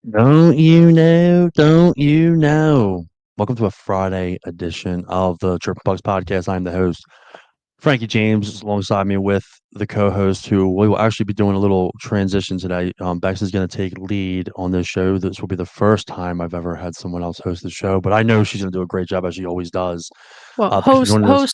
Don't you know? Don't you know? Welcome to a Friday edition of the Triple Bugs podcast. I'm the host, Frankie James, alongside me with the co-host, who we will actually be doing a little transition today. Bex is going to take lead on this show. This will be the first time I've ever had someone else host the show, but I know she's going to do a great job as she always does. Well, Thanks for host joining us.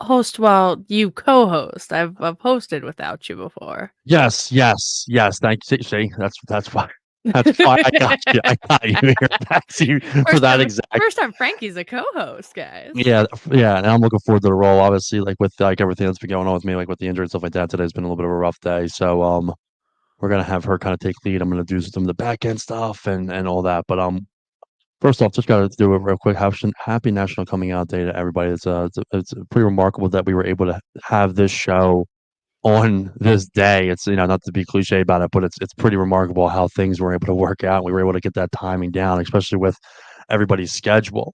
host while you co-host. I've hosted without you before. Yes, yes, yes. Thank you. See, that's why. That's why I got you. I got you here. Thanks you for First that time exact. first time Frankie's a co-host, guys. Yeah, yeah, and I'm looking forward to the role. Obviously, like with like everything that's been going on with me, like with the injury and stuff like that. Today's been a little bit of a rough day, so we're gonna have her kind of take lead. I'm gonna do some of the back end stuff and all that. But first off, just gotta do a real quick happy National Coming Out Day to everybody. It's pretty remarkable that we were able to have this show on this day. It's not to be cliche about it, but it's pretty remarkable how things were able to work out. We were able to get that timing down, especially with everybody's schedule.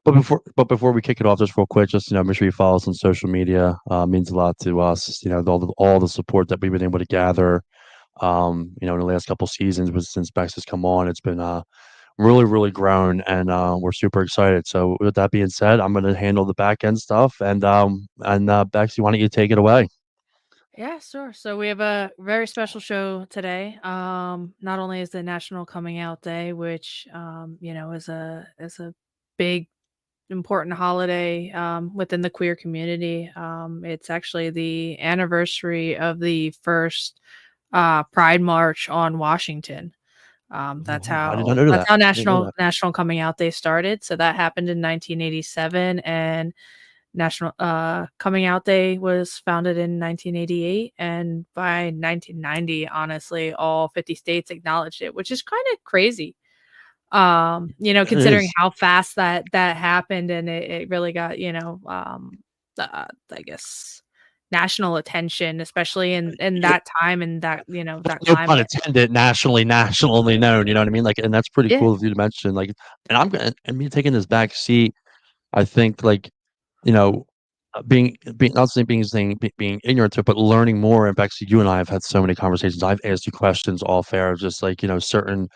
But before we kick it off, just real quick, just make sure you follow us on social media. Means a lot to us. All the support that we've been able to gather. In the last couple seasons, since Bex has come on, it's been really really grown, and we're super excited. So with that being said, I'm going to handle the back end stuff, and Bex, why don't you take it away? Yeah, sure. So we have a very special show today. Not only is the National Coming Out Day, which is a big important holiday within the queer community. It's actually the anniversary of the first Pride March on Washington. That's Oh, I did not how know that's that. how I didn't know that. National Coming Out Day started. So that happened in 1987, and National Coming Out Day was founded in 1988, and by 1990, honestly, all 50 states acknowledged it, which is kind of crazy. It Considering is. how fast that happened, and it really got, I guess, national attention, especially in Yeah, that time and that no pun climate. intended. Nationally known. You know what I mean? Like, and that's pretty Yeah. cool of you to mention. Like, and I'm gonna and me taking this back seat. I think like you know, being not saying being ignorant to it, but learning more. And actually, you and I have had so many conversations. I've asked you questions off air, just like certain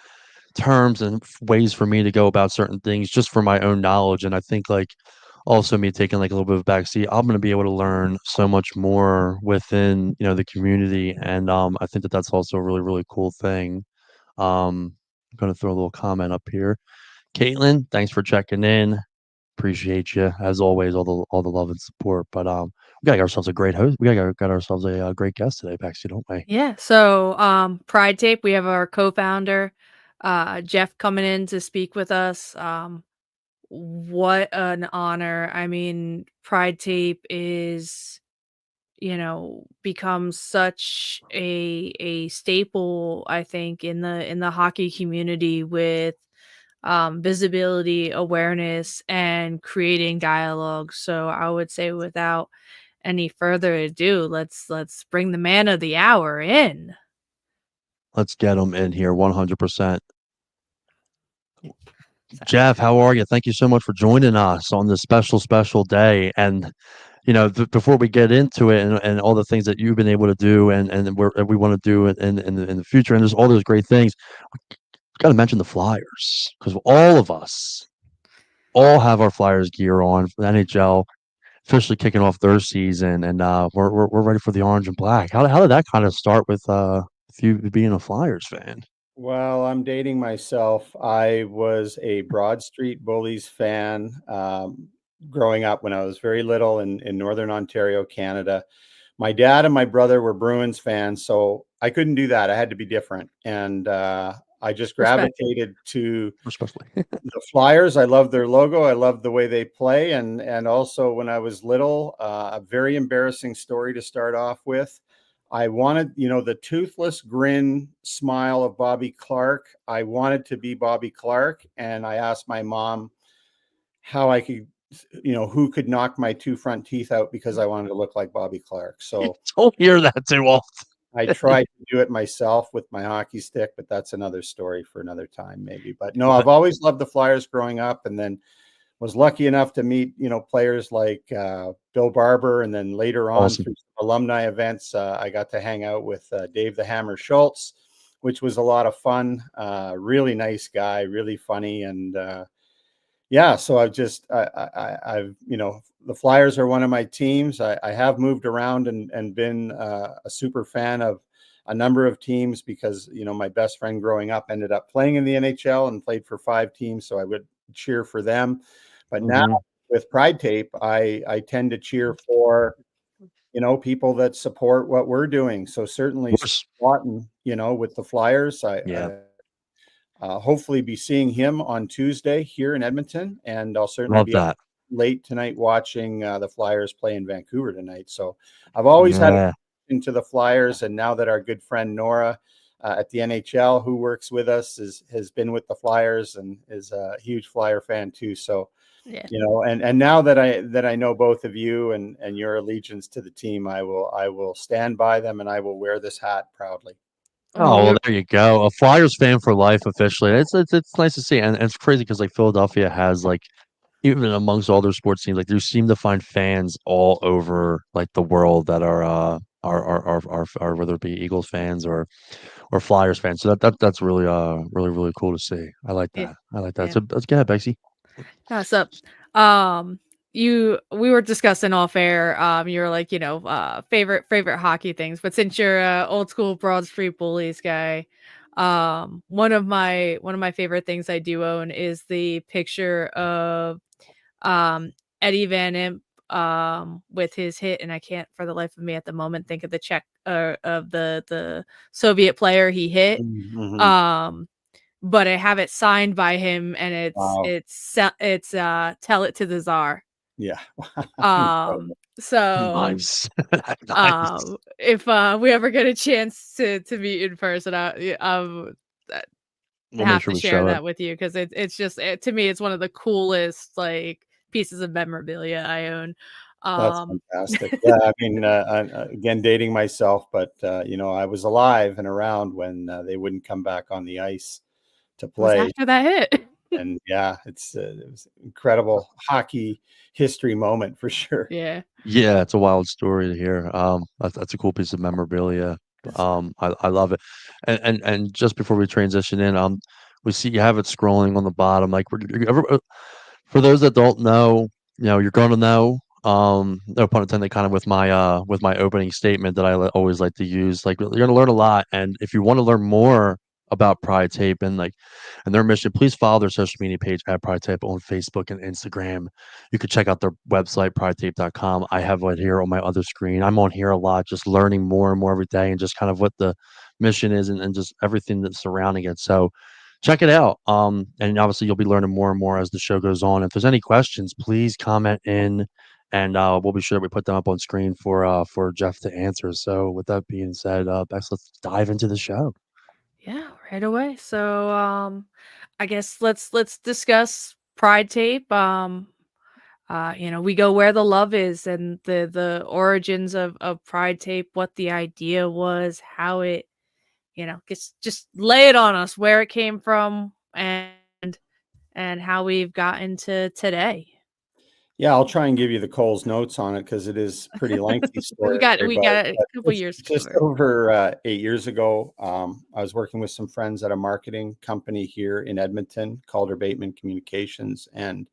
terms and ways for me to go about certain things, just for my own knowledge. And I think like also me taking like a little bit of a backseat, I'm going to be able to learn so much more within the community, and I think that that's also a really really cool thing. I'm going to throw a little comment up here. Caitlin, thanks for checking in. Appreciate you as always, all the love and support. But we got ourselves a great host. We got ourselves a great guest today, Paxi, don't we? Yeah. So, Pride Tape, we have our co-founder, Jeff, coming in to speak with us. What an honor. I mean, Pride Tape is, become such a staple, I think, in the hockey community with visibility, awareness, and creating dialogue. So I would say, without any further ado, let's bring the man of the hour in. Let's get them in here 100%. So, Jeff, how are you? Thank you so much for joining us on this special, special day. And before we get into it, and all the things that you've been able to do, and we want to do in the future, and there's all those great things, got to mention the Flyers, because all of us all have our Flyers gear on. The NHL officially kicking off their season, and we're ready for the orange and black. How did that kind of start with you being a Flyers fan? Well, I'm dating myself. I was a Broad Street Bullies fan growing up when I was very little in Northern Ontario, Canada. My dad and my brother were Bruins fans, so I couldn't do that. I had to be different. And I just respect. gravitated to Especially. the Flyers. I love their logo. I love the way they play. And also when I was little, a very embarrassing story to start off with. I wanted, the toothless grin smile of Bobby Clark. I wanted to be Bobby Clark. And I asked my mom how I could, who could knock my two front teeth out because I wanted to look like Bobby Clark. You So don't hear that too often. I tried to do it myself with my hockey stick, but that's another story for another time, maybe. But no, I've always loved the Flyers growing up, and then was lucky enough to meet, players like Bill Barber, and then later on Awesome. through alumni events, I got to hang out with Dave the Hammer Schultz, which was a lot of fun. Really nice guy, really funny, and yeah. So I've the Flyers are one of my teams. I have moved around and been a super fan of a number of teams because my best friend growing up ended up playing in the NHL and played for 5 teams, so I would cheer for them. But now Mhm. with Pride Tape, I tend to cheer for people that support what we're doing. So certainly Of course. Lawton, with the Flyers, Yeah. hopefully be seeing him on Tuesday here in Edmonton, and I'll certainly Love be up that. late tonight watching the Flyers play in Vancouver tonight. So I've always had a Yeah. into the Flyers, and now that our good friend Nora at the NHL, who works with us, has been with the Flyers and is a huge Flyer fan too. So Yeah. and now that I know both of you and your allegiance to the team, I will stand by them, and I will wear this hat proudly. Oh, Well, well, there you go. A Flyers fan for life officially. It's nice to see, and it's crazy because like Philadelphia has like even amongst all their sports teams, like you seem to find fans all over like the world that are whether it be Eagles fans or Flyers fans. So that's really really cool to see. I like yeah, that. I like that. yeah. So let's go ahead, Bexy. So, um, we were discussing off air. You were like, favorite hockey things. But since you're a old school Broad Street Bullies guy, one of my favorite things I do own is the picture of Eddie Van Imp with his hit, and I can't for the life of me at the moment think of the Czech of the Soviet player he hit. Mm-hmm. Um, but I have it signed by him, and Wow. it's Tell It to the Czar. Yeah. So Nice. Nice. if we ever get a chance to meet in person, I We'll make have sure to we share show it. that with you because it's just to me it's one of the coolest like pieces of memorabilia I own. That's Um, fantastic. Yeah, I mean, again, dating myself, but I was alive and around when they wouldn't come back on the ice to it was play. after that hit. And yeah, it was an incredible hockey history moment for sure. Yeah. Yeah, it's a wild story to hear. That's a cool piece of memorabilia. I love it. And just before we transition in, we see you have it scrolling on the bottom. Like, for those that don't know, you're going to know. No pun intended, kind of with my opening statement that always like to use. Like, you're going to learn a lot, and if you want to learn more about Pride Tape and their mission, please follow their social media page at Pride Tape on Facebook and Instagram. You could check out their website, pridetape.com. I have it here on my other screen. I'm on here a lot, just learning more and more every day and just kind of what the mission is and just everything that's surrounding it. So check it out. And obviously you'll be learning more and more as the show goes on. If there's any questions, please comment in and we'll be sure that we put them up on screen for Jeff to answer. So with that being said, Bex, let's dive into the show. Yeah, right away. So, I guess let's discuss Pride Tape. We go where the love is, and the origins of Pride Tape, what the idea was, how it, just lay it on us, where it came from, and how we've gotten to today. Yeah, I'll try and give you the Coles notes on it because it is pretty lengthy We story. got we But got a couple years to just cover. over 8 years ago, I was working with some friends at a marketing company here in Edmonton, Calder Bateman Communications, and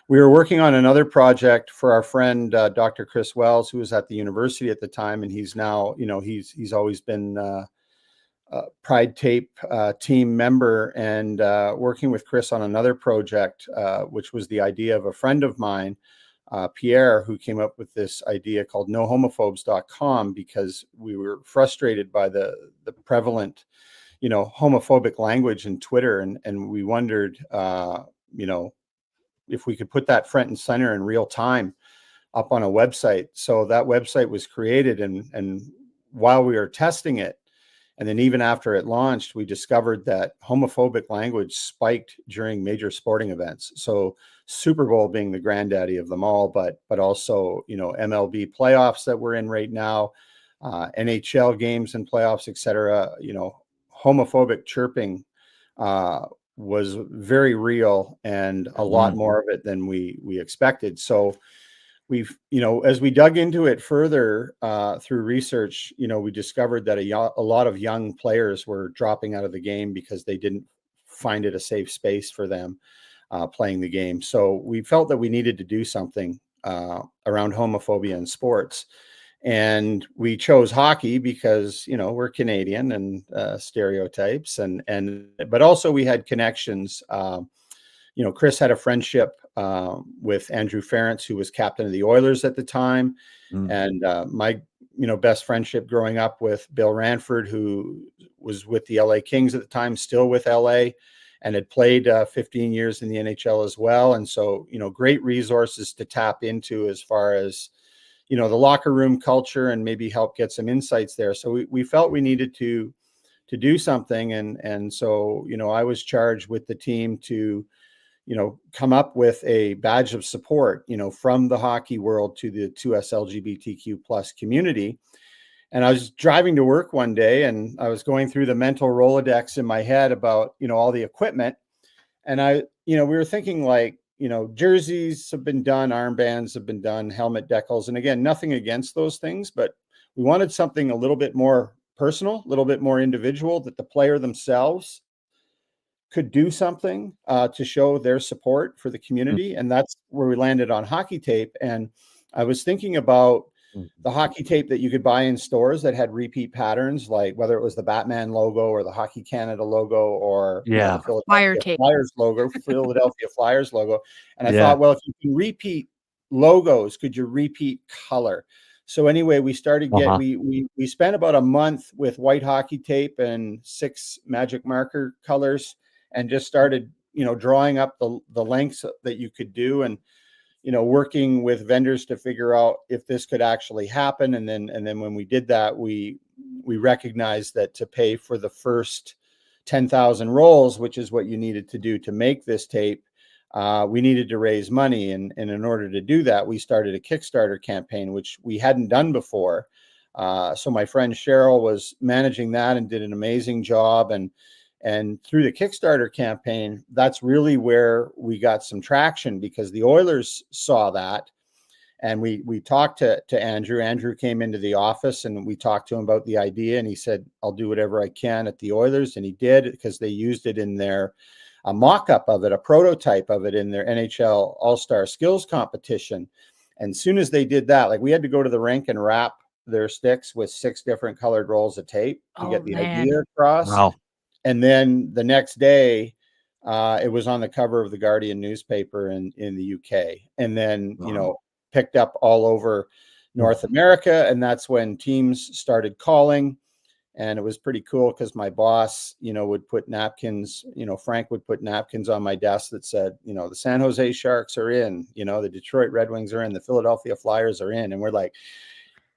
we were working on another project for our friend Dr. Chris Wells, who was at the university at the time, and he's now, he's always been Pride Tape team member, and working with Chris on another project, which was the idea of a friend of mine, Pierre, who came up with this idea called nohomophobes.com because we were frustrated by the prevalent, homophobic language in Twitter, and we wondered, if we could put that front and center in real time up on a website. So that website was created, and while we were testing it, and then even after it launched, we discovered that homophobic language spiked during major sporting events. So Super Bowl being the granddaddy of them all, but also, MLB playoffs that we're in right now, NHL games and playoffs, etc. Homophobic chirping was very real, and a lot more of it than we expected. So we've, as we dug into it further through research, we discovered that a lot of young players were dropping out of the game because they didn't find it a safe space for them playing the game. So we felt that we needed to do something around homophobia in sports. And we chose hockey because, we're Canadian and stereotypes but also we had connections. Chris had a friendship with Andrew Ference, who was captain of the Oilers at the time. And my, best friendship growing up with Bill Ranford, who was with the LA Kings at the time, still with LA, and had played 15 years in the NHL as well. And so, great resources to tap into as far as, the locker room culture and maybe help get some insights there. So we felt we needed to do something. And so, I was charged with the team to, come up with a badge of support, from the hockey world to the 2S LGBTQ plus community. And I was driving to work one day and I was going through the mental Rolodex in my head about, all the equipment. And we were thinking like, jerseys have been done, armbands have been done, helmet decals. And again, nothing against those things, but we wanted something a little bit more personal, a little bit more individual, that the player themselves could do something to show their support for the community. And that's where we landed on hockey tape. And I was thinking about the hockey tape that you could buy in stores that had repeat patterns, like whether it was the Batman logo or the Hockey Canada logo or the Philadelphia Flyers logo, Philadelphia Flyers logo. And I thought, well, if you can repeat logos, could you repeat color? So anyway, we started we spent about a month with white hockey tape and 6 magic marker colors and just started, drawing up the lengths that you could do and, working with vendors to figure out if this could actually happen. And then when we did that, we recognized that to pay for the first 10,000 rolls, which is what you needed to do to make this tape, we needed to raise money. And in order to do that, we started a Kickstarter campaign, which we hadn't done before. So my friend Cheryl was managing that and did an amazing job. And through the Kickstarter campaign, that's really where we got some traction because the Oilers saw that. And we talked to Andrew. Andrew came into the office and we talked to him about the idea. And he said, I'll do whatever I can at the Oilers. And he did, because they used it in their a mock-up of it, a prototype of it in their NHL All-Star Skills competition. And as soon as they did that, like we had to go to the rink and wrap their sticks with 6 different colored rolls of tape to get the idea across. Wow. And then the next day, it was on the cover of the Guardian newspaper in the UK. And then, picked up all over North America. And that's when teams started calling. And it was pretty cool because my boss, would put napkins, Frank would put napkins on my desk that said, the San Jose Sharks are in, the Detroit Red Wings are in, the Philadelphia Flyers are in. And we're like,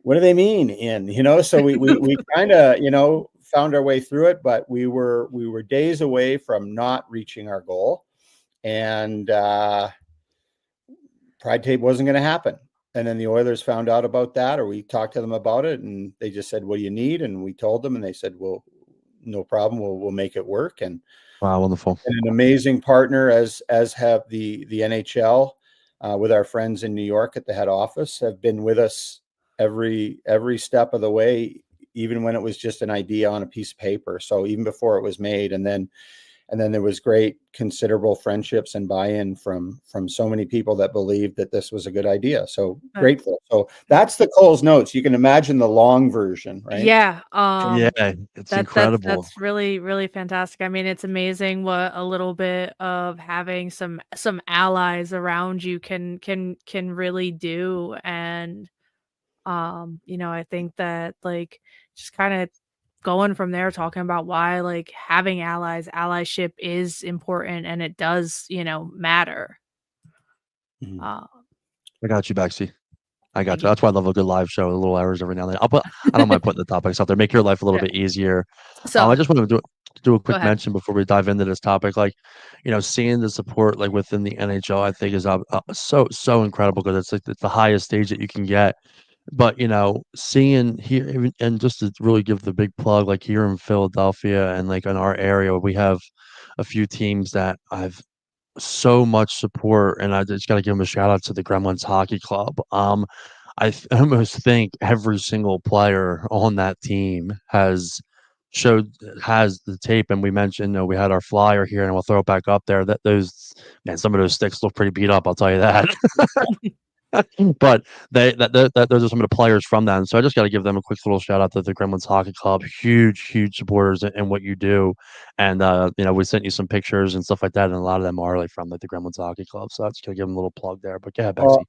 what do they mean in, so we kind of, found our way through it, but we were days away from not reaching our goal. And Pride Tape wasn't going to happen. And then the Oilers found out about that, or we talked to them about it, and they just said, what do you need? And we told them, and they said, well, no problem. We'll make it work. And wow, wonderful. And an amazing partner as have the NHL with our friends in New York at the head office have been with us every step of the way, even when it was just an idea on a piece of paper. So even before it was made, and then there was great, considerable friendships and buy-in from so many people that believed that this was a good idea. So grateful. So that's the Cole's Notes. You can imagine the long version, right? Yeah. It's incredible. That's really, really fantastic. I mean, it's amazing what a little bit of having some allies around you can really do. And I think that just kind of going from there, talking about why having allyship is important and it does, matter. Mhm. I got you, Bexy. I got Thank you. you. That's why I love a good live show, a little errors every now and then. I don't mind putting the topics out there, make your life a little Yeah. bit easier. So I just want to do a go quick ahead. mention before we dive into this topic. Seeing the support within the NHL, I think is so incredible because it's the highest stage that you can get. But seeing here and just to really give the big plug, here in Philadelphia and in our area, we have a few teams that I've so much support, and I just got to give them a shout out to the Gremlins Hockey Club. Almost think every single player on that team showed has the tape, and we mentioned, we had our flyer here, and we'll throw it back up there. That those man, some of those sticks look pretty beat up. I'll tell you that. But those are some of the players from that, and so I just got to give them a quick little shout out to the Gremlins Hockey Club. Huge supporters in what you do, and we sent you some pictures and stuff like that, and a lot of them are like from like the Gremlins Hockey Club. So I just gotta give them a little plug there. But yeah, Well, Bexy.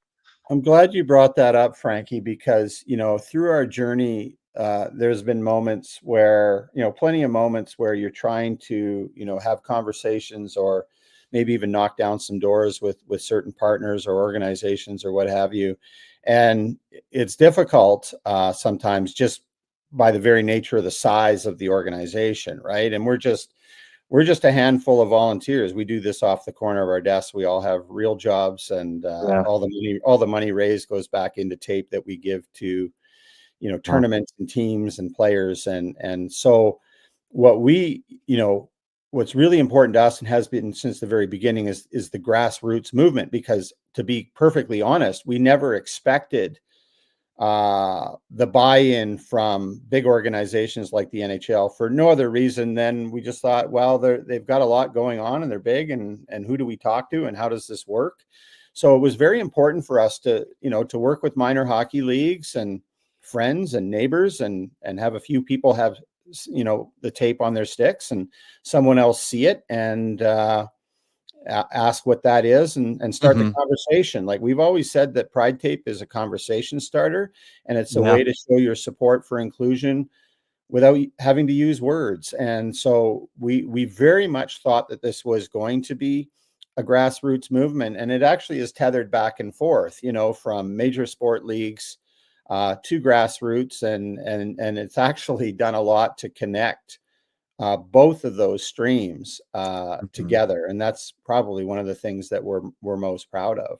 I'm glad you brought that up, Frankie, because through our journey, there's been moments where plenty of moments where you're trying to have conversations or maybe even knock down some doors with certain partners or organizations or what have you, and it's difficult sometimes just by the very nature of the size of the organization, right? And we're just a handful of volunteers. We do this off the corner of our desks. We all have real jobs, and Yeah. all the money raised goes back into tape that we give to Wow. tournaments and teams and players. And so what we what's really important to us and has been since the very beginning is the grassroots movement, because to be perfectly honest, we never expected the buy-in from big organizations like the NHL for no other reason than we just thought, well, they've got a lot going on and they're big, and who do we talk to and how does this work? So it was very important for us to work with minor hockey leagues and friends and neighbors, and have a few people have the tape on their sticks and someone else see it and ask what that is, and start the Hmm. conversation. Like we've always said, that Pride Tape is a conversation starter, and it's a Yeah. way to show your support for inclusion without having to use words. And so we very much thought that this was going to be a grassroots movement, and it actually is tethered back and forth, from major sport leagues to grassroots, and it's actually done a lot to connect both of those streams Mhm. together, and that's probably one of the things that we're most proud of.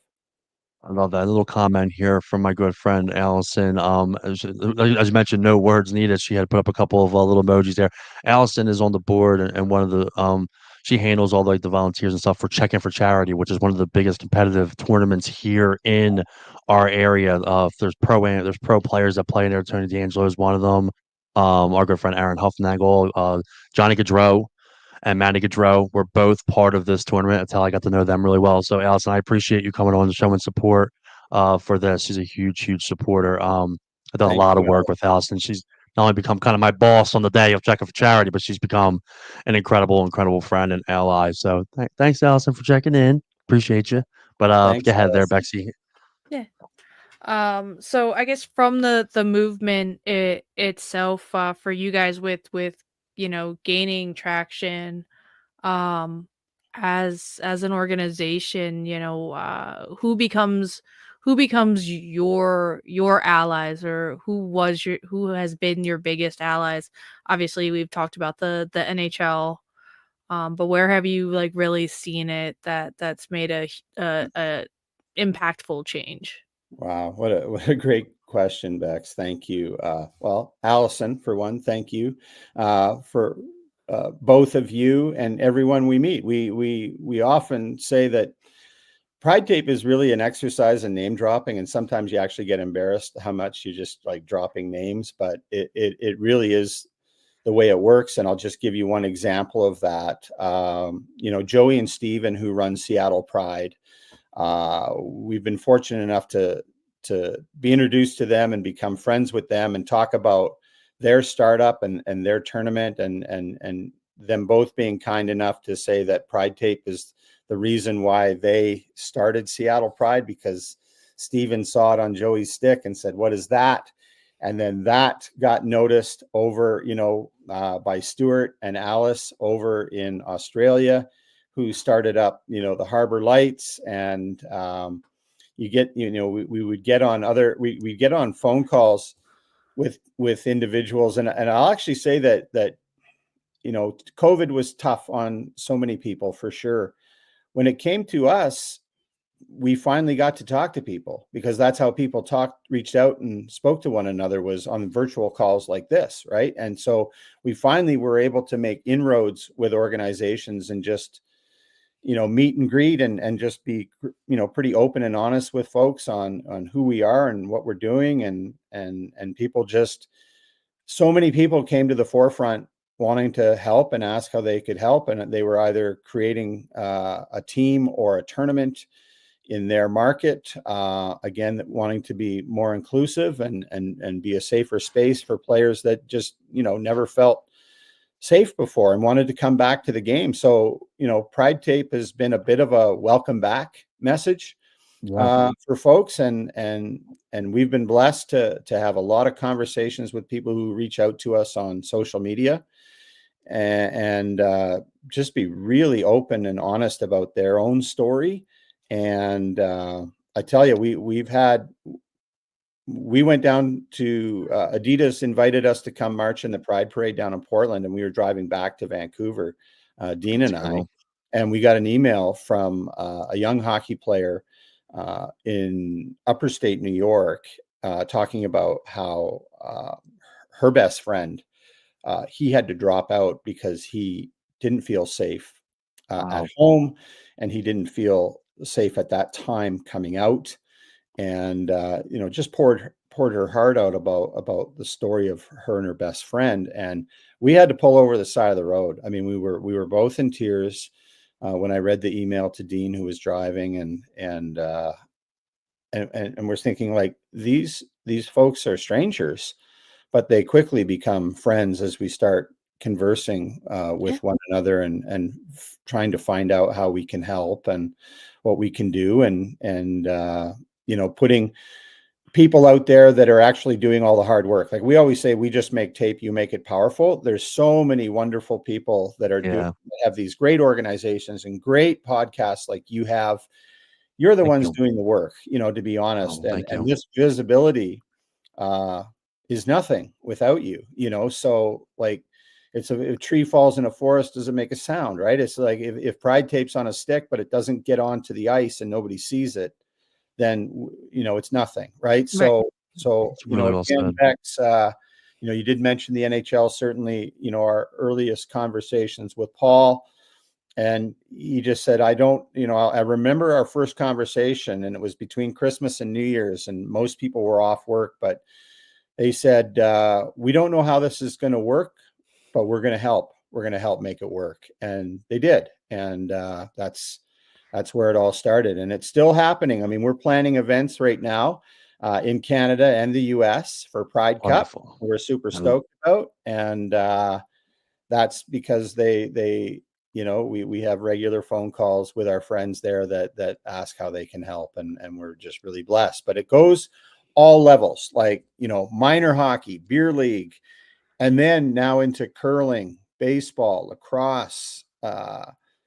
I love that little comment here from my good friend Allison. As you mentioned, no words needed. She had put up a couple of little emojis there. Allison is on the board, and one of the she handles all the volunteers and stuff for Check In for Charity, which is one of the biggest competitive tournaments here in our area. There's pro players that play in there. Tony D'Angelo is one of them. Our good friend Aaron Huffnagel, Johnny Gaudreau, and Manny Gaudreau were both part of this tournament. That's how I got to know them really well. So, Allison, I appreciate you coming on and showing support for this. She's a huge supporter. I've done a Thank lot of you, work Alex. with Allison. She's not only become kind of my boss on the day of checking for charity, but she's become an incredible friend and ally. So, thanks, Allison, for checking in. Appreciate you. But go Thanks, ahead there, Allison. Bexy. Yeah. So I guess from the movement itself, for you guys with gaining traction, um, as an organization, who becomes your allies, or who has been your biggest allies? Obviously, we've talked about the NHL, but where have you like really seen it that's made a impactful change? Wow, what a great question, Bex. Thank you. Well, Allison, for one, thank you for both of you and everyone we meet. We often say that Pride Tape is really an exercise in name dropping, and sometimes you actually get embarrassed how much you just like dropping names, but it really is the way it works. And I'll just give you one example of that. Joey and Steven, who run Seattle Pride, we've been fortunate enough to be introduced to them and become friends with them and talk about their startup and their tournament, and them both being kind enough to say that Pride Tape is the reason why they started Seattle Pride, because Steven saw it on Joey's stick and said, "What is that?" And then that got noticed over, by Stuart and Alice over in Australia, who started up, the Harbor Lights. And we would get on we get on phone calls with individuals, and I'll actually say that COVID was tough on so many people for sure. When it came to us, we finally got to talk to people, because that's how people reached out and spoke to one another, was on virtual calls like this, right? And so we finally were able to make inroads with organizations and just meet and greet and just be, pretty open and honest with folks on who we are and what we're doing. And people just, so many people came to the forefront wanting to help and ask how they could help. And they were either creating a team or a tournament in their market, again, wanting to be more inclusive and be a safer space for players that just, never felt safe before and wanted to come back to the game. So, Pride Tape has been a bit of a welcome back message for folks. And we've been blessed to have a lot of conversations with people who reach out to us on social media and just be really open and honest about their own story. And I tell you, we went down to Adidas invited us to come march in the Pride Parade down in Portland, and we were driving back to Vancouver, Dean and I, and we got an email from a young hockey player in upper state New York talking about how her best friend, he had to drop out because he didn't feel safe at home, and he didn't feel safe at that time coming out. And just poured her heart out about the story of her and her best friend. And we had to pull over the side of the road. I mean, we were both in tears when I read the email to Dean, who was driving, and we're thinking, like, these folks are strangers, but they quickly become friends as we start conversing with one another and trying to find out how we can help and what we can do, and putting people out there that are actually doing all the hard work. Like we always say, we just make tape, you make it powerful. There's so many wonderful people that are have these great organizations and great podcasts like you have. You're the ones doing the work, to be honest. And this visibility is nothing without you, so like, if a tree falls in a forest, does it make a sound, right? It's like if Pride Tape's on a stick, but it doesn't get onto the ice and nobody sees it, then, it's nothing, right? So, really well again, said. Bex, you did mention the NHL, certainly, our earliest conversations with Paul, and he just said, I remember our first conversation, and it was between Christmas and New Year's, and most people were off work, but they said, we don't know how this is going to work, but we're going to help. We're going to help make it work. And they did. And that's where it all started. And it's still happening. I mean, we're planning events right now in Canada and the US for Pride Cup. We're super stoked about. And that's because we have regular phone calls with our friends there that ask how they can help. And we're just really blessed. But it goes all levels, like, minor hockey, beer league, and then now into curling, baseball, lacrosse,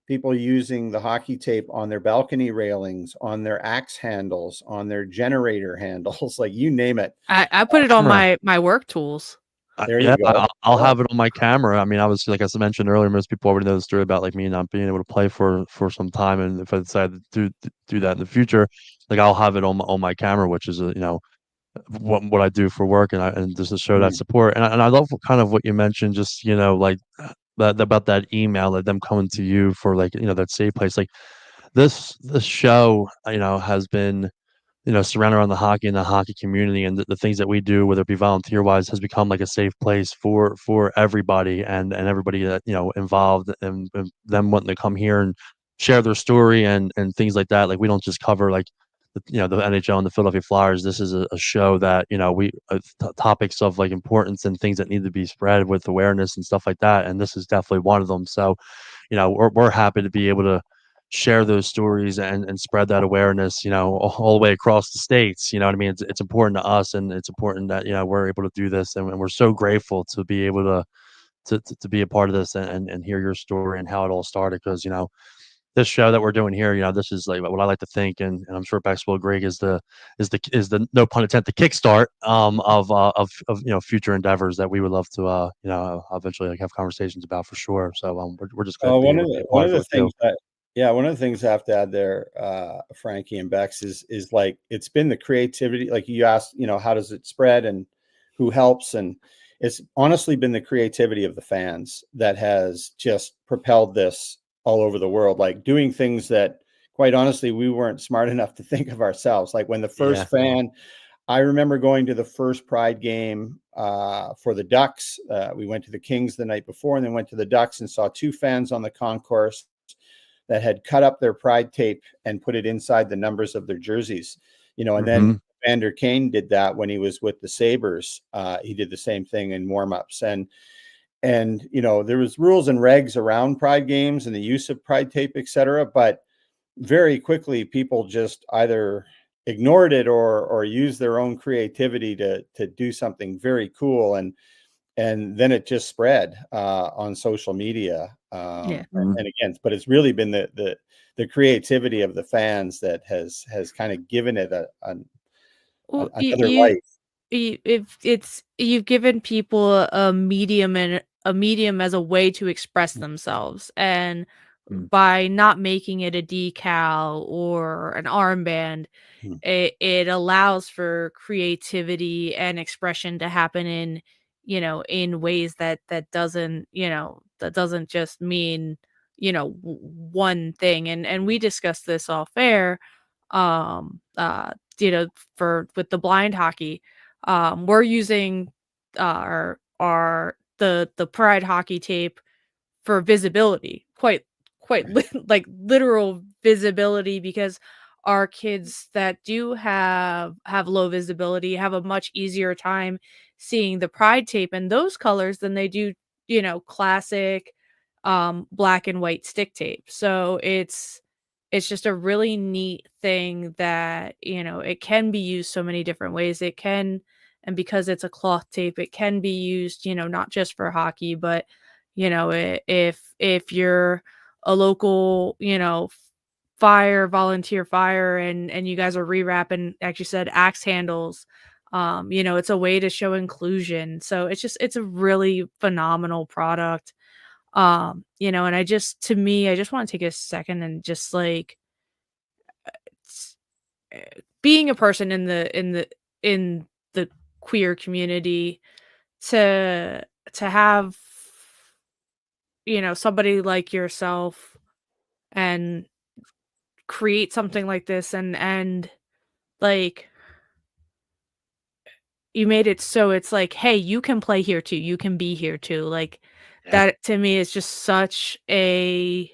people using the hockey tape on their balcony railings, on their axe handles, on their generator handles, like you name it. I put it on my work tools. There you go. I'll have it on my camera. I mean, obviously, like I mentioned earlier, most people already know the story about like me not being able to play for some time, and if I decide to do that in the future, like I'll have it on my camera, which is what I do for work, and just to show that support. And I love kind of what you mentioned, just like that about that email, like them coming to you for like that safe place. Like this show has been surrounded around the hockey and the hockey community, and the things that we do, whether it be volunteer wise, has become like a safe place for everybody and everybody that involved, and them wanting to come here and share their story and things like that. Like we don't just cover like the NHL and the Philadelphia Flyers. This is a show that we topics of like importance and things that need to be spread with awareness and stuff like that. And this is definitely one of them. So we're happy to be able to share those stories and spread that awareness, all the way across the states. You know what I mean? It's important to us, and it's important that, we're able to do this, and we're so grateful to be able to be a part of this and hear your story and how it all started. Because, this show that we're doing here, this is like what I like to think, and I'm sure Bex will agree, is the no pun intended, the kickstart of future endeavors that we would love to eventually like have conversations about for sure. So we're just glad to be able to be a part of it too. One of the things I have to add there, Frankie and Bex, is like, it's been the creativity. Like you asked, how does it spread and who helps? And it's honestly been the creativity of the fans that has just propelled this all over the world, like doing things that quite honestly we weren't smart enough to think of ourselves. Like when the Yeah. first fan, I remember going to the first Pride game for the Ducks. We went to the Kings the night before and then went to the Ducks and saw two fans on the concourse that had cut up their Pride tape and put it inside the numbers of their jerseys. And then Hmm. Vander Kane did that when he was with the Sabres. He did the same thing in warmups. And there was rules and regs around Pride games and the use of Pride tape, etc. But very quickly, people just either ignored it or used their own creativity to do something very cool, and then it just spread on social media. Yeah. And again, but it's really been the creativity of the fans that has kind of given it Well, another life. if it's you've given people a medium and a medium as a way to express themselves, and Mm. by not making it a decal or an armband, Hmm. it allows for creativity and expression to happen in, in ways that doesn't just mean, one thing. And we discussed this off air, um uh for with the blind hockey. We're using the Pride hockey tape for visibility, quite like literal visibility, because our kids that do have low visibility have a much easier time seeing the Pride tape in those colors than they do, classic black and white stick tape. So it's just a really neat thing that, it can be used so many different ways. And because it's a cloth tape, it can be used, not just for hockey, but if you're a local, volunteer fire, and you guys are rewrapping, like you said, axe handles, it's a way to show inclusion. So it's a really phenomenal product. And to me, I just want to take a second and just like s- being a person in the queer community, to have somebody like yourself and create something like this, and like you made it so it's like, hey, you can play here too, you can be here too, like Yeah. that to me is just such a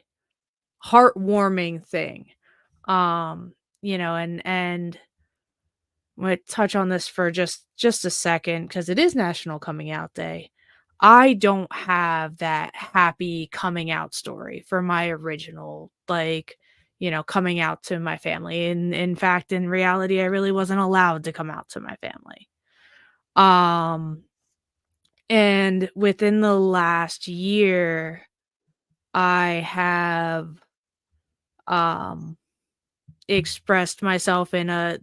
heartwarming thing. And I'm gonna touch on this for just a second, because it is National Coming Out Day. I don't have that happy coming out story for my original, like, coming out to my family. And in fact, in reality, I really wasn't allowed to come out to my family. Um, and within the last year, I have um expressed myself in a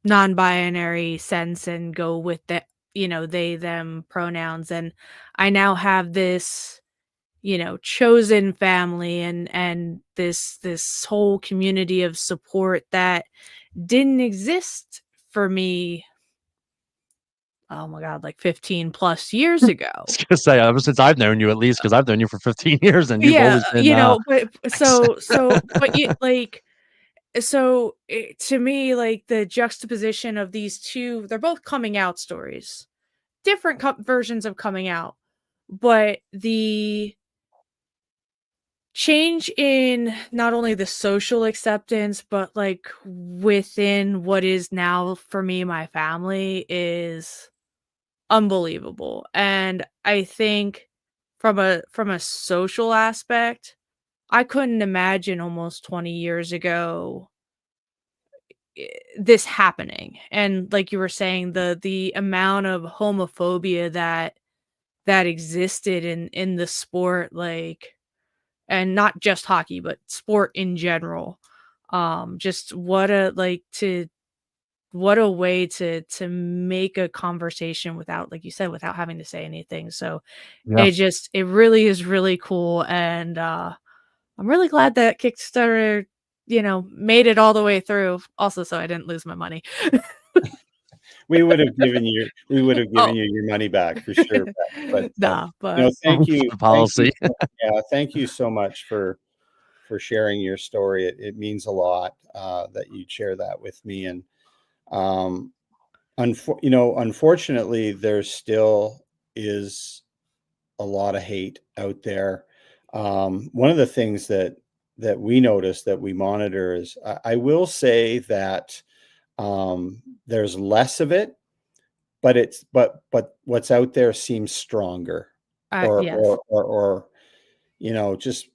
non-binary sense, and go with the, they them pronouns. And I now have this, chosen family, and this whole community of support that didn't exist for me, oh my god, like 15 plus years ago. Was gonna say ever since I've known you, at least because I've known you for 15 years, and you've Yeah, always been but but you like so to me, like the juxtaposition of these two, they're both coming out stories, different versions of coming out, but the change in not only the social acceptance, but like within what is now for me my family, is unbelievable. And I think from a social aspect, I couldn't imagine almost 20 years ago this happening. And like you were saying, the amount of homophobia that existed in the sport, like, and not just hockey, but sport in general. Just what a way to make a conversation without, like you said, without having to say anything. So yeah. it really is really cool. And I'm really glad that Kickstarter, made it all the way through, also so I didn't lose my money. we would have given you Oh. your money back for sure. But Nah, you know, but thank For you, the policy. yeah, thank you so much for sharing your story. It means a lot that you share that with me. And um, unfortunately, there still is a lot of hate out there. One of the things that we notice that we monitor is I will say that there's less of it, but but what's out there seems stronger, yes. or just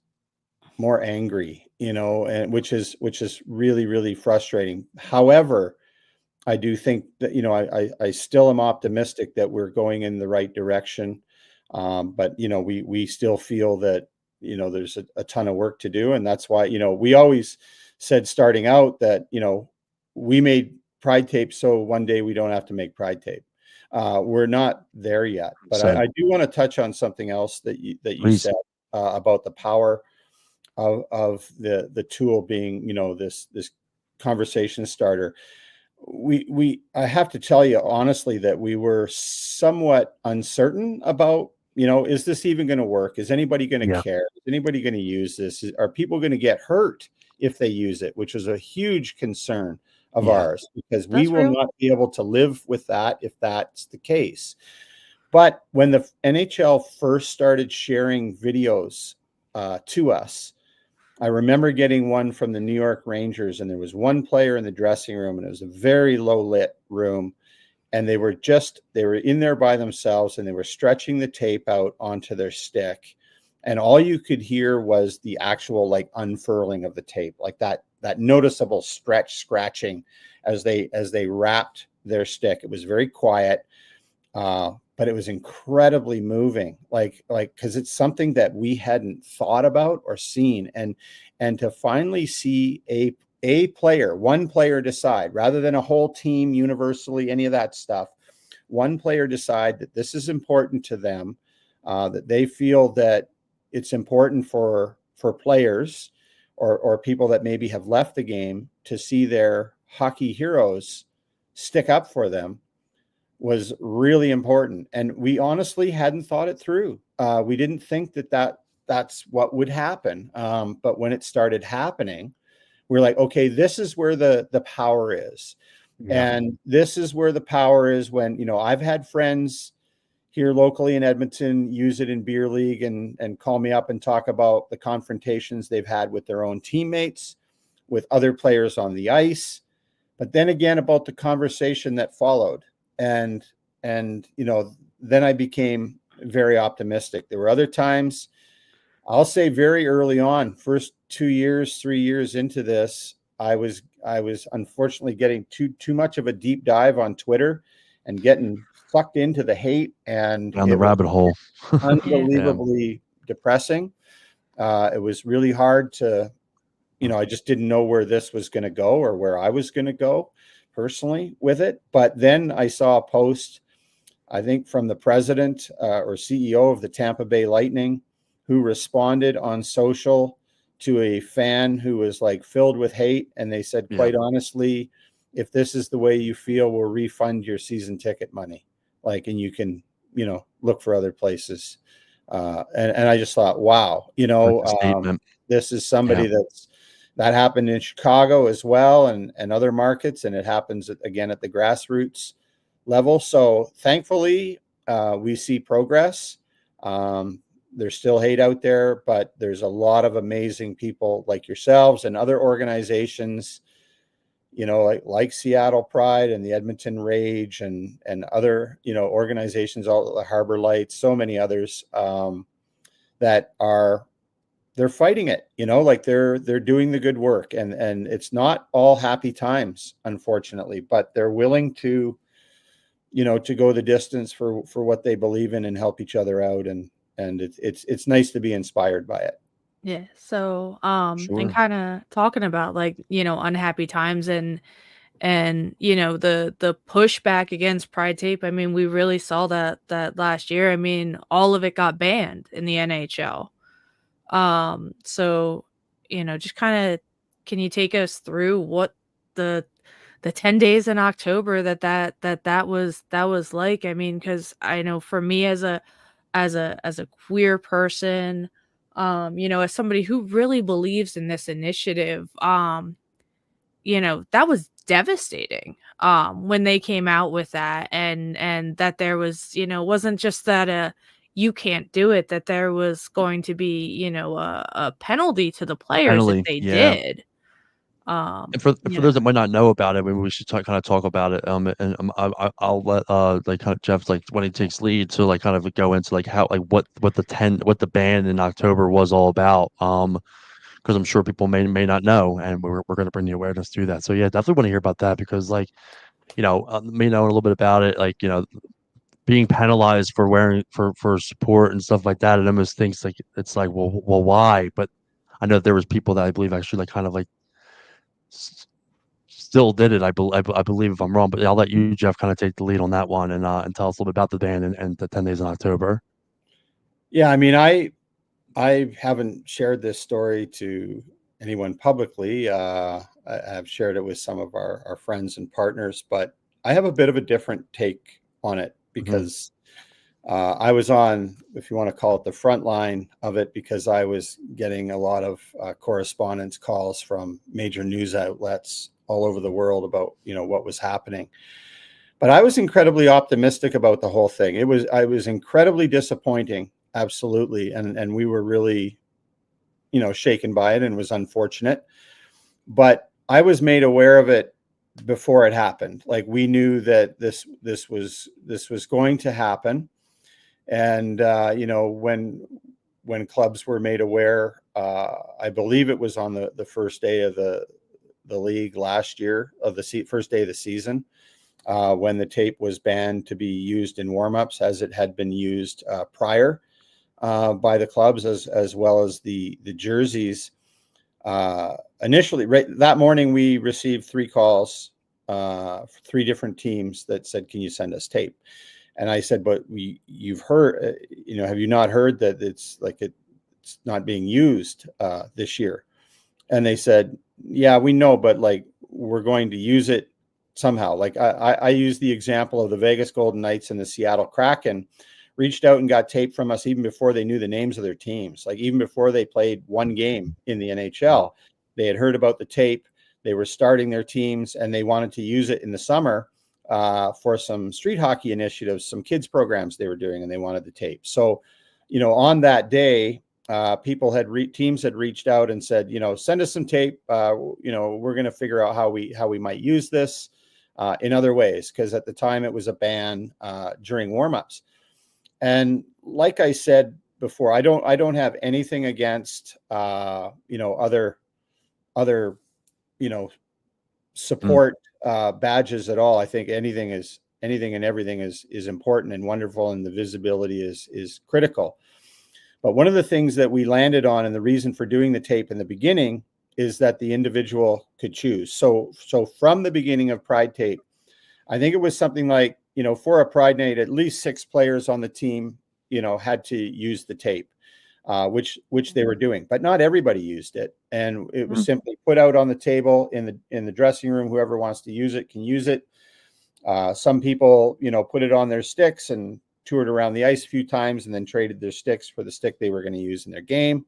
more angry, and which is really, really frustrating. However, I do think that, I still am optimistic that we're going in the right direction. But we still feel that, there's a ton of work to do. And that's why, we always said starting out that, we made Pride Tape so one day we don't have to make Pride Tape. We're not there yet, but Same. I do want to touch on something else that you Please. said about the power of the tool being, this conversation starter. I have to tell you honestly that we were somewhat uncertain about, is this even going to work? Is anybody going to Yeah. care? Is anybody going to use this? Are people going to get hurt if they use it? Which is a huge concern of Yeah. ours, because we That's will real. not be able to live with that if that's the case. But when the NHL first started sharing videos to us, I remember getting one from the New York Rangers, and there was one player in the dressing room, and it was a very low lit room. And they were in there by themselves, and they were stretching the tape out onto their stick. And all you could hear was the actual like unfurling of the tape, like that noticeable scratching as they wrapped their stick. It was very quiet. But it was incredibly moving, because it's something that we hadn't thought about or seen, and to finally see one player decide, rather than a whole team universally, any of that stuff, one player decide that this is important to them, that they feel that it's important for players or people that maybe have left the game to see their hockey heroes stick up for them, was really important. And we honestly hadn't thought it through. We didn't think that's what would happen. But when it started happening, we're like, okay, this is where the power is. Yeah. And this is where the power is when, I've had friends here locally in Edmonton use it in beer league and call me up and talk about the confrontations they've had with their own teammates, with other players on the ice, but then again about the conversation that followed. And then I became very optimistic. There were other times, I'll say very early on, first 2 years, 3 years into this, I was unfortunately getting too much of a deep dive on Twitter and getting sucked into the hate, and Down the it was rabbit hole. Yeah. unbelievably depressing. It was really hard to, I just didn't know where this was going to go or where I was going to go personally with it. But then I saw a post, I think from the president or CEO of the Tampa Bay Lightning, who responded on social to a fan who was like filled with hate. And they said, Yeah. quite honestly, if this is the way you feel, we'll refund your season ticket money. And you can, look for other places. And I just thought, wow, That's a statement. this is somebody that happened in Chicago as well, and other markets, and it happens again at the grassroots level. So thankfully, we see progress. There's still hate out there, but there's a lot of amazing people like yourselves and other organizations, like Seattle Pride and the Edmonton Rage and other, organizations, all the Harbor Lights, so many others, that they're fighting it, they're doing the good work, and it's not all happy times, unfortunately, but they're willing to, to go the distance for what they believe in and help each other out. And it's nice to be inspired by it. Yeah. So, and Sure. kind of talking about like, unhappy times and the pushback against Pride Tape. I mean, we really saw that last year. I mean, all of it got banned in the NHL. So, just kind of, can you take us through what the the 10 days in October that was like. I mean, because I know for me as a queer person, as somebody who really believes in this initiative, that was devastating, when they came out with that, and that there was, wasn't just that, you can't do it, that there was going to be, a penalty to the players if Penalty, they yeah. did. And You for know those that might not know about it, maybe we should kind of talk about it. And I'll let like kind of Jeff, like when he takes lead, to like kind of go into like how, like what the ban in October was all about. Because I'm sure people may not know, and we're going to bring the awareness through that. So yeah, definitely want to hear about that, because like, me knowing a little bit about it, like, being penalized for wearing for support and stuff like that, it almost thinks like it's like, well, why? But I know there was people that I believe actually like kind of like s- still did it. I believe, if I'm wrong, but I'll let you, Jeff, kind of take the lead on that one, and tell us a little bit about the ban and the 10 days in October. Yeah, I mean, I haven't shared this story to anyone publicly. I've shared it with some of our friends and partners, but I have a bit of a different take on it Hmm. because I was on, if you want to call it, the front line of it, because I was getting a lot of correspondence calls from major news outlets all over the world about what was happening. But I was incredibly optimistic about the whole thing. I was incredibly disappointing, absolutely, and we were really shaken by it, and was unfortunate. But I was made aware of it before it happened. Like, we knew that this was going to happen, and when clubs were made aware, I believe it was on the first day of the league last year, of the first day of the season, when the tape was banned to be used in warmups, as it had been used prior, by the clubs, as well as the jerseys. Initially, right that morning, we received 3 calls, 3 different teams that said, "Can you send us tape?" And I said, "But you've heard, have you not heard that it's not being used this year?" And they said, "Yeah, we know, but like, we're going to use it somehow." Like, I use the example of the Vegas Golden Knights and the Seattle Kraken reached out and got tape from us even before they knew the names of their teams. Like, even before they played one game in the NHL, they had heard about the tape. They were starting their teams, and they wanted to use it in the summer for some street hockey initiatives, some kids programs they were doing, and they wanted the tape. So, on that day, teams had reached out and said, send us some tape. We're going to figure out how we might use this in other ways, because at the time it was a ban during warmups. And like I said before, I don't have anything against other you know Mm. support badges at all. I think anything and everything is important and wonderful, and the visibility is critical. But one of the things that we landed on, and the reason for doing the tape in the beginning, is that the individual could choose. So from the beginning of Pride Tape, I think it was something like, for a Pride Night, at least 6 players on the team, had to use the tape, which they were doing, but not everybody used it. And it was Mm. simply put out on the table in the dressing room. Whoever wants to use it can use it. Some people, put it on their sticks and toured around the ice a few times, and then traded their sticks for the stick they were going to use in their game.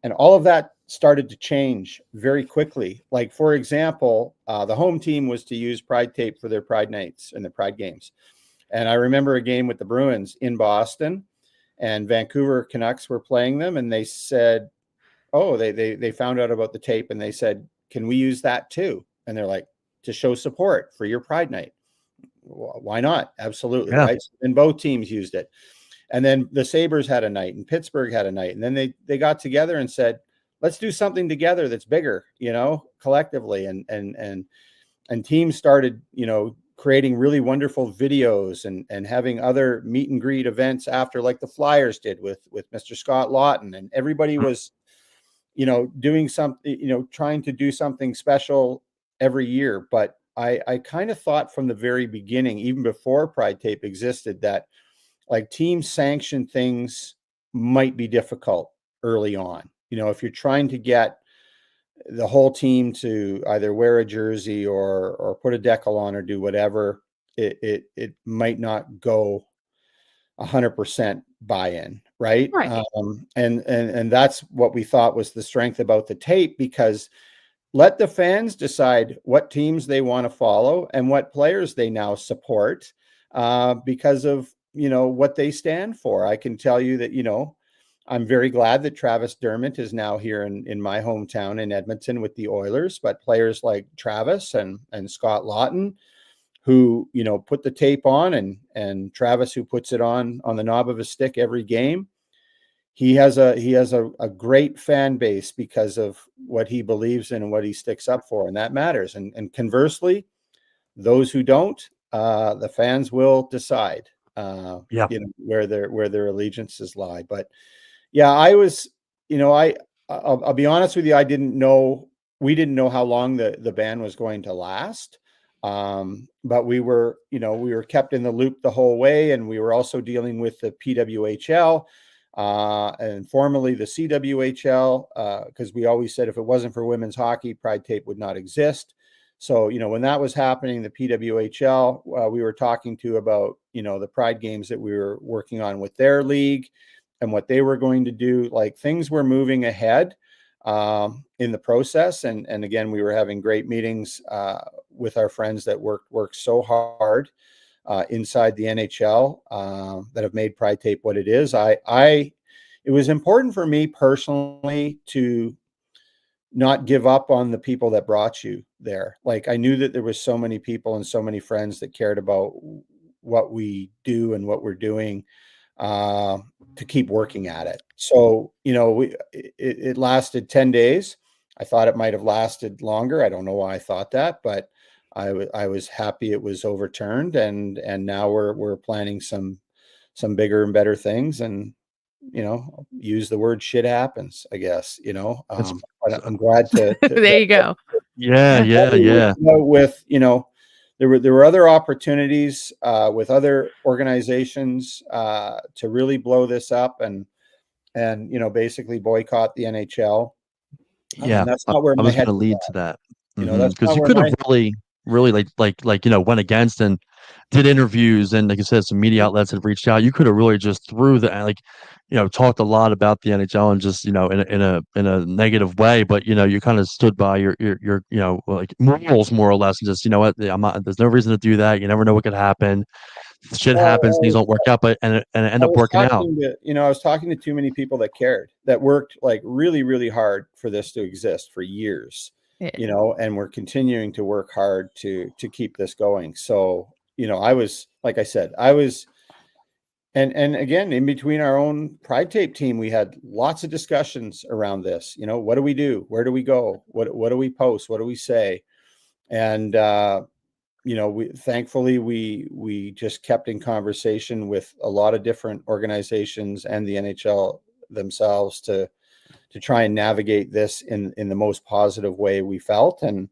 And all of that started to change very quickly. Like, for example, the home team was to use Pride Tape for their Pride Nights and their Pride games. And I remember a game with the Bruins in Boston, and Vancouver Canucks were playing them, and they said, "Oh, they found out about the tape, and they said, 'Can we use that too?'" And they're like, "To show support for your Pride Night." Why not? Absolutely, Yeah. right? And both teams used it. And then the Sabres had a night, and Pittsburgh had a night. And then they got together and said, "Let's do something together that's bigger, collectively." And teams started, creating really wonderful videos, and having other meet and greet events after, like the Flyers did with Mr. Scott Lawton. And everybody Mm. was, doing something, trying to do something special every year. But I kind of thought from the very beginning, even before Pride Tape existed, that like team sanctioned things might be difficult early on. If you're trying to get the whole team to either wear a jersey or put a decal on or do whatever, it might not go 100% buy-in, right? Right. And that's what we thought was the strength about the tape, because let the fans decide what teams they want to follow and what players they now support, because of what they stand for. I can tell you that I'm very glad that Travis Dermott is now here in my hometown in Edmonton with the Oilers, but players like Travis and Scott Lawton, who put the tape on, and Travis, who puts it on the knob of his stick every game. He has a great fan base because of what he believes in and what he sticks up for, and that matters. And conversely, those who don't, the fans will decide Yeah. where their allegiances lie. But yeah, I was, I'll be honest with you, we didn't know how long the ban was going to last. But we were kept in the loop the whole way, and we were also dealing with the PWHL, and formerly the CWHL, because we always said if it wasn't for women's hockey, Pride Tape would not exist. So, when that was happening, the PWHL, we were talking to about, the Pride games that we were working on with their league and what they were going to do. Like, things were moving ahead in the process. And again, we were having great meetings with our friends that work so hard inside the NHL that have made Pride Tape what it is. It was important for me personally to not give up on the people that brought you there. Like, I knew that there was so many people and so many friends that cared about what we do and what we're doing, to keep working at it. So, it lasted 10 days. I thought it might have lasted longer. I don't know why I thought that, but I was happy it was overturned, and now we're planning some bigger and better things, and use the word shit happens, I guess, It's, but I'm glad to There you go. yeah, Yeah. yeah, yeah. with there were other opportunities with other organizations to really blow this up and basically boycott the NHL. Yeah, And that's not where I my was going head to was lead to at. that That's because not you where could have my really went against and did interviews, and like you said, some media outlets had reached out. You could have really just threw the talked a lot about the NHL and just in a negative way, but you kind of stood by your like morals more or less, and just what, I'm not, there's no reason to do that. You never know what could happen. Shit happens, things don't work out, but and it ended up working out. I was talking to too many people that cared, that worked like really, really hard for this to exist for years, Yeah. and we're continuing to work hard to keep this going. So, I was, like I said, and again, in between our own Pride Tape team, we had lots of discussions around this. What do we do? Where do we go? What do we post? What do we say? And we just kept in conversation with a lot of different organizations and the NHL themselves to try and navigate this in the most positive way we felt. And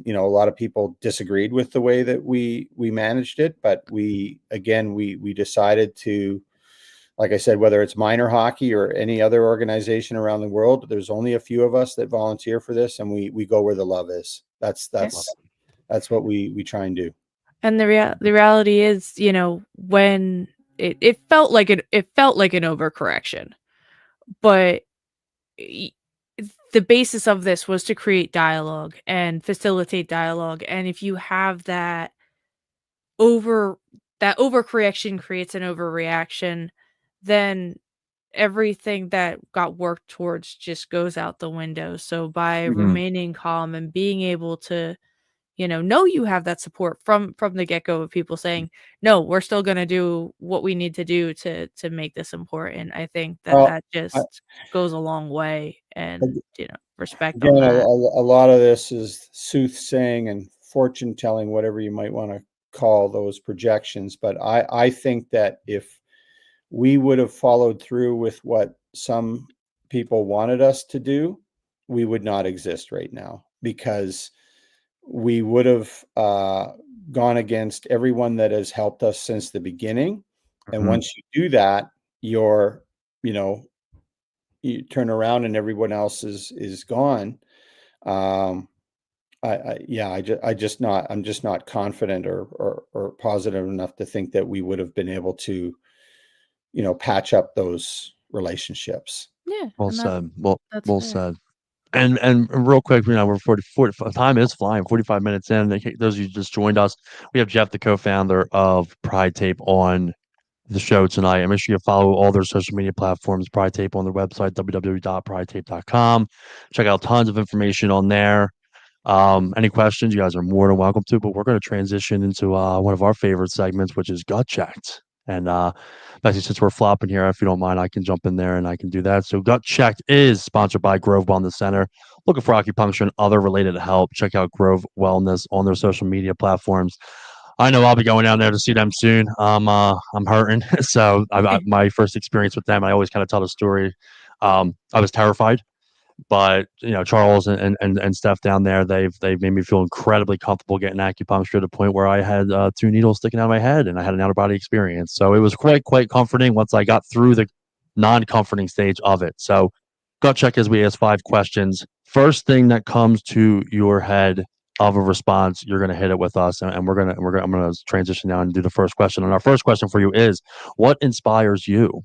a lot of people disagreed with the way that we managed it, but we decided to, like I said, whether it's minor hockey or any other organization around the world, there's only a few of us that volunteer for this, and we go where the love is. That's what we try and do. And the reality is, when it felt like it felt like an overcorrection, but y- the basis of this was to create dialogue and facilitate dialogue. And if you have over that overcorrection creates an overreaction, then everything that got worked towards just goes out the window. So by Mhm. remaining calm and being able to know you have that support from the get-go of people saying, "No, we're still gonna do what we need to do to make this important." I think Well, that I, just goes a long way, and, respect on again, that. a lot of this is soothsaying and fortune telling, whatever you might want to call those projections. But I think that if we would have followed through with what some people wanted us to do, we would not exist right now, because we would have gone against everyone that has helped us since the beginning. And Mhm. once you do that, you're, you turn around and everyone else is gone. I'm just not confident or positive enough to think that we would have been able to, patch up those relationships. Yeah, Well and said. that's Well fair. said. And real quick, we're 40, time is flying, 45 minutes in. Those of you who just joined us, we have Jeff, the co-founder of Pride Tape, on the show tonight. And make sure you follow all their social media platforms, Pride Tape on their website, www.pridetape.com. Check out tons of information on there. Any questions, you guys are more than welcome to, but we're going to transition into one of our favorite segments, which is Gut Checked. And Betsy, since we're flopping here, if you don't mind, I can jump in there and I can do that. So Gut Checked is sponsored by Grove Wellness Center. Looking for acupuncture and other related help, check out Grove Wellness on their social media platforms. I know I'll be going down there to see them soon. I'm hurting. So my first experience with them, I always kind of tell the story. I was terrified, but Charles and Steph down there, they've made me feel incredibly comfortable getting acupuncture to the point where I had 2 needles sticking out of my head and I had an out of body experience. So it was quite comforting once I got through the non-comforting stage of it. So gut check as we ask 5 questions. First thing that comes to your head of a response, you're going to hit it with us, and I'm going to transition now and do the first question. And our first question for you is, what inspires you?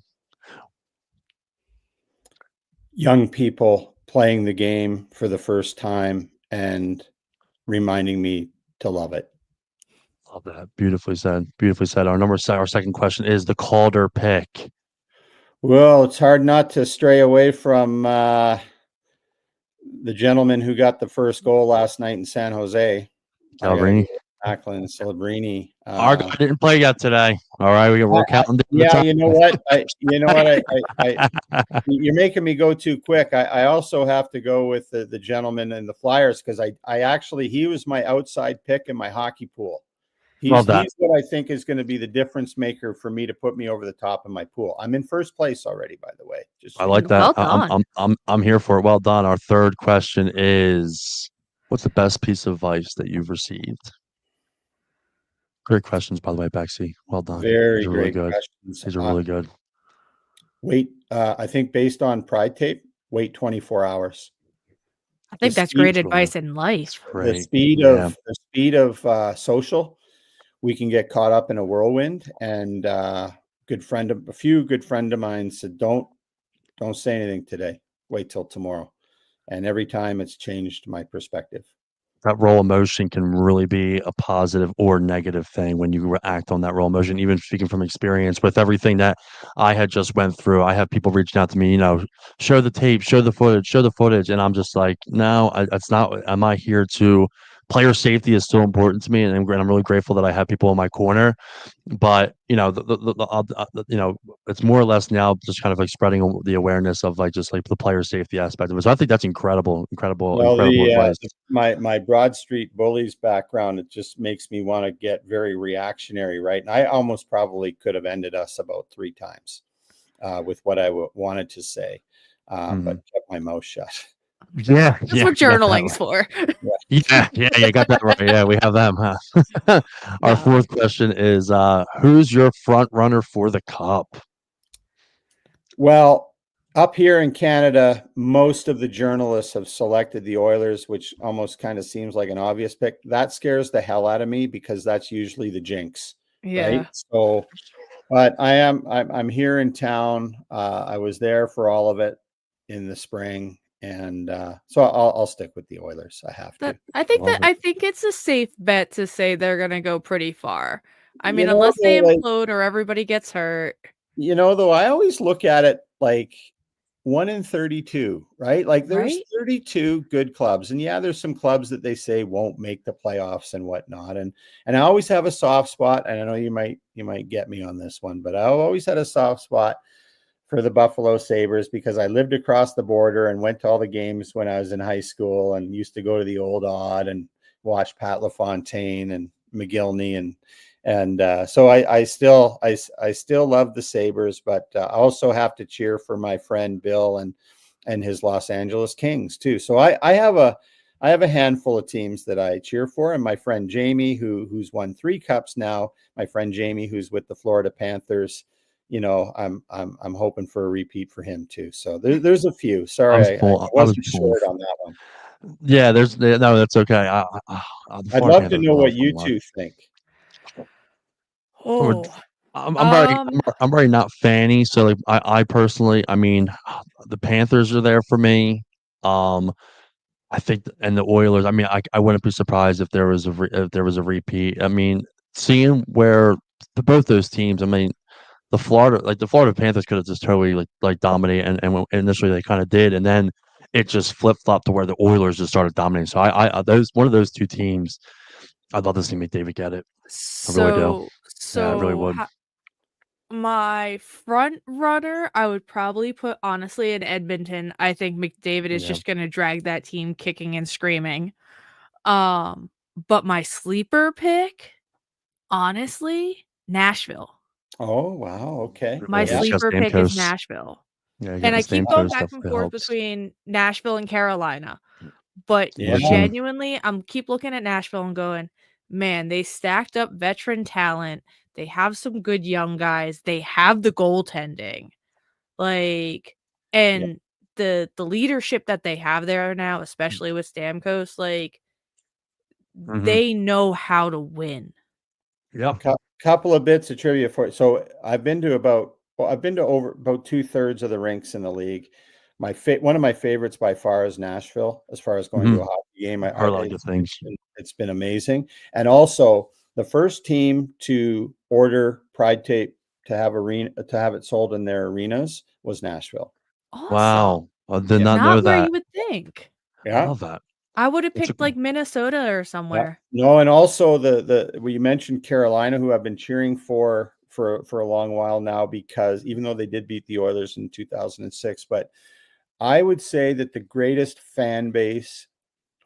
Young people playing the game for the first time and reminding me to love it. Love that. Beautifully said. Beautifully said. Our second question is the Calder pick. Well, it's hard not to stray away from the gentleman who got the first goal last night in San Jose. Calvary. Macklin Celebrini. Our guy didn't play yet today. All right, we're counting. Yeah, you know what? You're making me go too quick. I also have to go with the gentleman in the Flyers because he was my outside pick in my hockey pool. He's what I think is going to be the difference maker for me to put me over the top of my pool. I'm in first place already, by the way. I like that. Well done. I'm here for it. Well done. Our third question is, what's the best piece of advice that you've received? Great questions, by the way, Bexy. Well done. Very great questions. These are really good. Wait, I think based on Pride Tape, wait 24 hours. I think that's great advice in life. The speed of social, we can get caught up in a whirlwind. And a few good friend of mine said, don't say anything today. Wait till tomorrow. And every time it's changed my perspective. That role emotion can really be a positive or negative thing when you act on that role emotion. Even speaking from experience with everything that I had just went through, I have people reaching out to me, show the tape, show the footage. And I'm just like, no, it's not. Am I here to player safety is still important to me. And I'm really grateful that I have people in my corner. But it's more or less now just kind of like spreading the awareness of just the player safety aspect of it. So I think that's incredible advice. My Broad Street Bullies background, it just makes me want to get very reactionary, right? And I almost probably could have ended us about 3 times with what I wanted to say, but kept my mouth shut. Yeah, that's what journaling's for. Yeah, you got that right. Yeah, we have them, huh? Our fourth question is, who's your front runner for the cup? Well, up here in Canada, most of the journalists have selected the Oilers, which almost kind of seems like an obvious pick. That scares the hell out of me because that's usually the jinx, right? So, but I'm here in town. I was there for all of it in the spring. And so I'll stick with the Oilers. I have to. I think it's a safe bet to say they're going to go pretty far. I mean, unless they implode or everybody gets hurt. Though I always look at it like 1 in 32, right? Like there's 32 good clubs, and there's some clubs that they say won't make the playoffs and whatnot. And I always have a soft spot, and I know you might get me on this one, but I've always had a soft spot for the Buffalo Sabres because I lived across the border and went to all the games when I was in high school and used to go to the Old Odd and watch Pat LaFontaine and McGillney and so I still love the Sabres, but I also have to cheer for my friend Bill and his Los Angeles Kings too. So I have a handful of teams that I cheer for, and my friend Jamie who's won 3 cups now. My friend Jamie who's with the Florida Panthers. I'm hoping for a repeat for him too. So there's a few. Sorry, I wasn't short on that one. Yeah, no, that's okay. The I'd Florida love to Panthers are know a lot what of fun you to watch. two think. Oh, I'm very um, I'm very not fanny. So like I personally, I mean, the Panthers are there for me. Um, I think, and the Oilers. I mean, I wouldn't be surprised if there was if there was a repeat. I mean, seeing where both those teams. I mean, the Florida Panthers could have just totally like dominated, and initially they kind of did, and then it just flip flopped to where the Oilers just started dominating. So those one of those two teams, I'd love to see McDavid get it. I really do. so Yeah, I really so would. ho my front runner, I would probably put honestly in Edmonton. I think McDavid is Yeah. just gonna drag that team kicking and screaming. Um, but my sleeper pick, honestly, Nashville. Oh, wow. Okay. My Really, Yeah. just got sleeper pick is Stamkos. Nashville. Yeah, you got And the I keep going Stamkos back stuff and that forth helps. between Nashville and Carolina, but Yeah. Mhm. genuinely, I'm keep looking at Nashville and going, "Man, they stacked up veteran talent. They have some good young guys. They have the goaltending." Like, Yeah. and the leadership that they have there now, especially with Stamkos, like, Mhm. they know how to win. Yep. Couple of bits of trivia for you. So I've been to over about 2/3 of the rinks in the league. One of my favorites by far is Nashville, as far as going to a Mhm. hockey game. I've heard a lot of good things. It's been amazing. And also the first team to order Pride tape to have it sold in their arenas was Nashville. Awesome. Wow. I did Yeah. not know Not where that. you would think. I Yeah. love that. I would have It's a picked, like, Minnesota or Yeah. somewhere. No, and also we mentioned Carolina, who I've been cheering for a long while now, because even though they did beat the Oilers in 2006, but I would say that the greatest fan base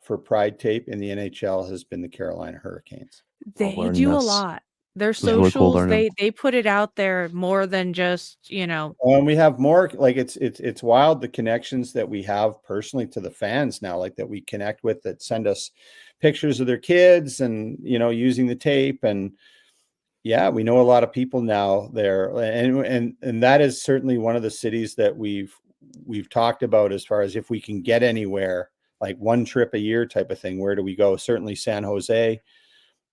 for Pride Tape in the NHL has been the Carolina Hurricanes. love They learning do a this. lot. Their This is really cool socials, learning. they put it out there more than just, you know. And we have more, like, it's wild, the connections that we have personally to the fans now, like that we connect with, that send us pictures of their kids and, using the tape. And yeah, we know a lot of people now there, and that is certainly one of the cities that we've talked about, as far as if we can get anywhere, like one trip a year type of thing. Where do we go? Certainly San Jose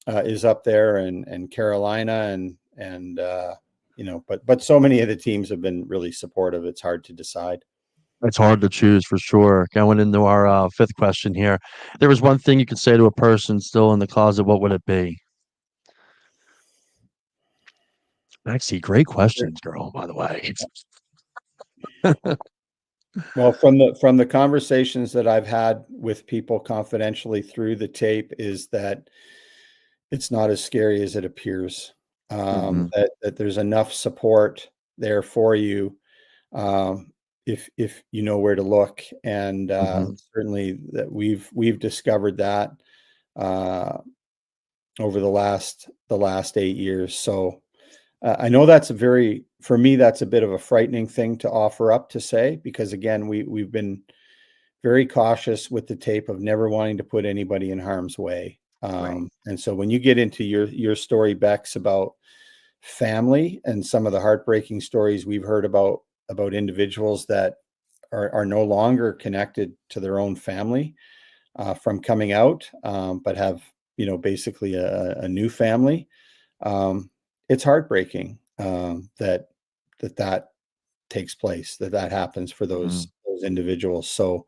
is up there, and Carolina, but so many of the teams have been really supportive. It's hard to decide. It's hard to choose for sure. Going into our fifth question here. There was one thing you could say to a person still in the closet, what would it be? Actually, great questions, girl, by the way. Well, from the conversations that I've had with people confidentially through the tape, is that it's not as scary as it appears. Mhm. That there's enough support there for you, um, if you know where to look, and Mhm. certainly that we've discovered that uh, over the last 8 years. So I know for me, that's a bit of a frightening thing to offer up to say, because again, we've been very cautious with the tape of never wanting to put anybody in harm's way. Right. And so when you get into your story, Bex, about family and some of the heartbreaking stories we've heard about individuals that are no longer connected to their own family from coming out, but have, basically a new family. Um, it's heartbreaking, that takes place, that happens for those Mhm. those individuals. So,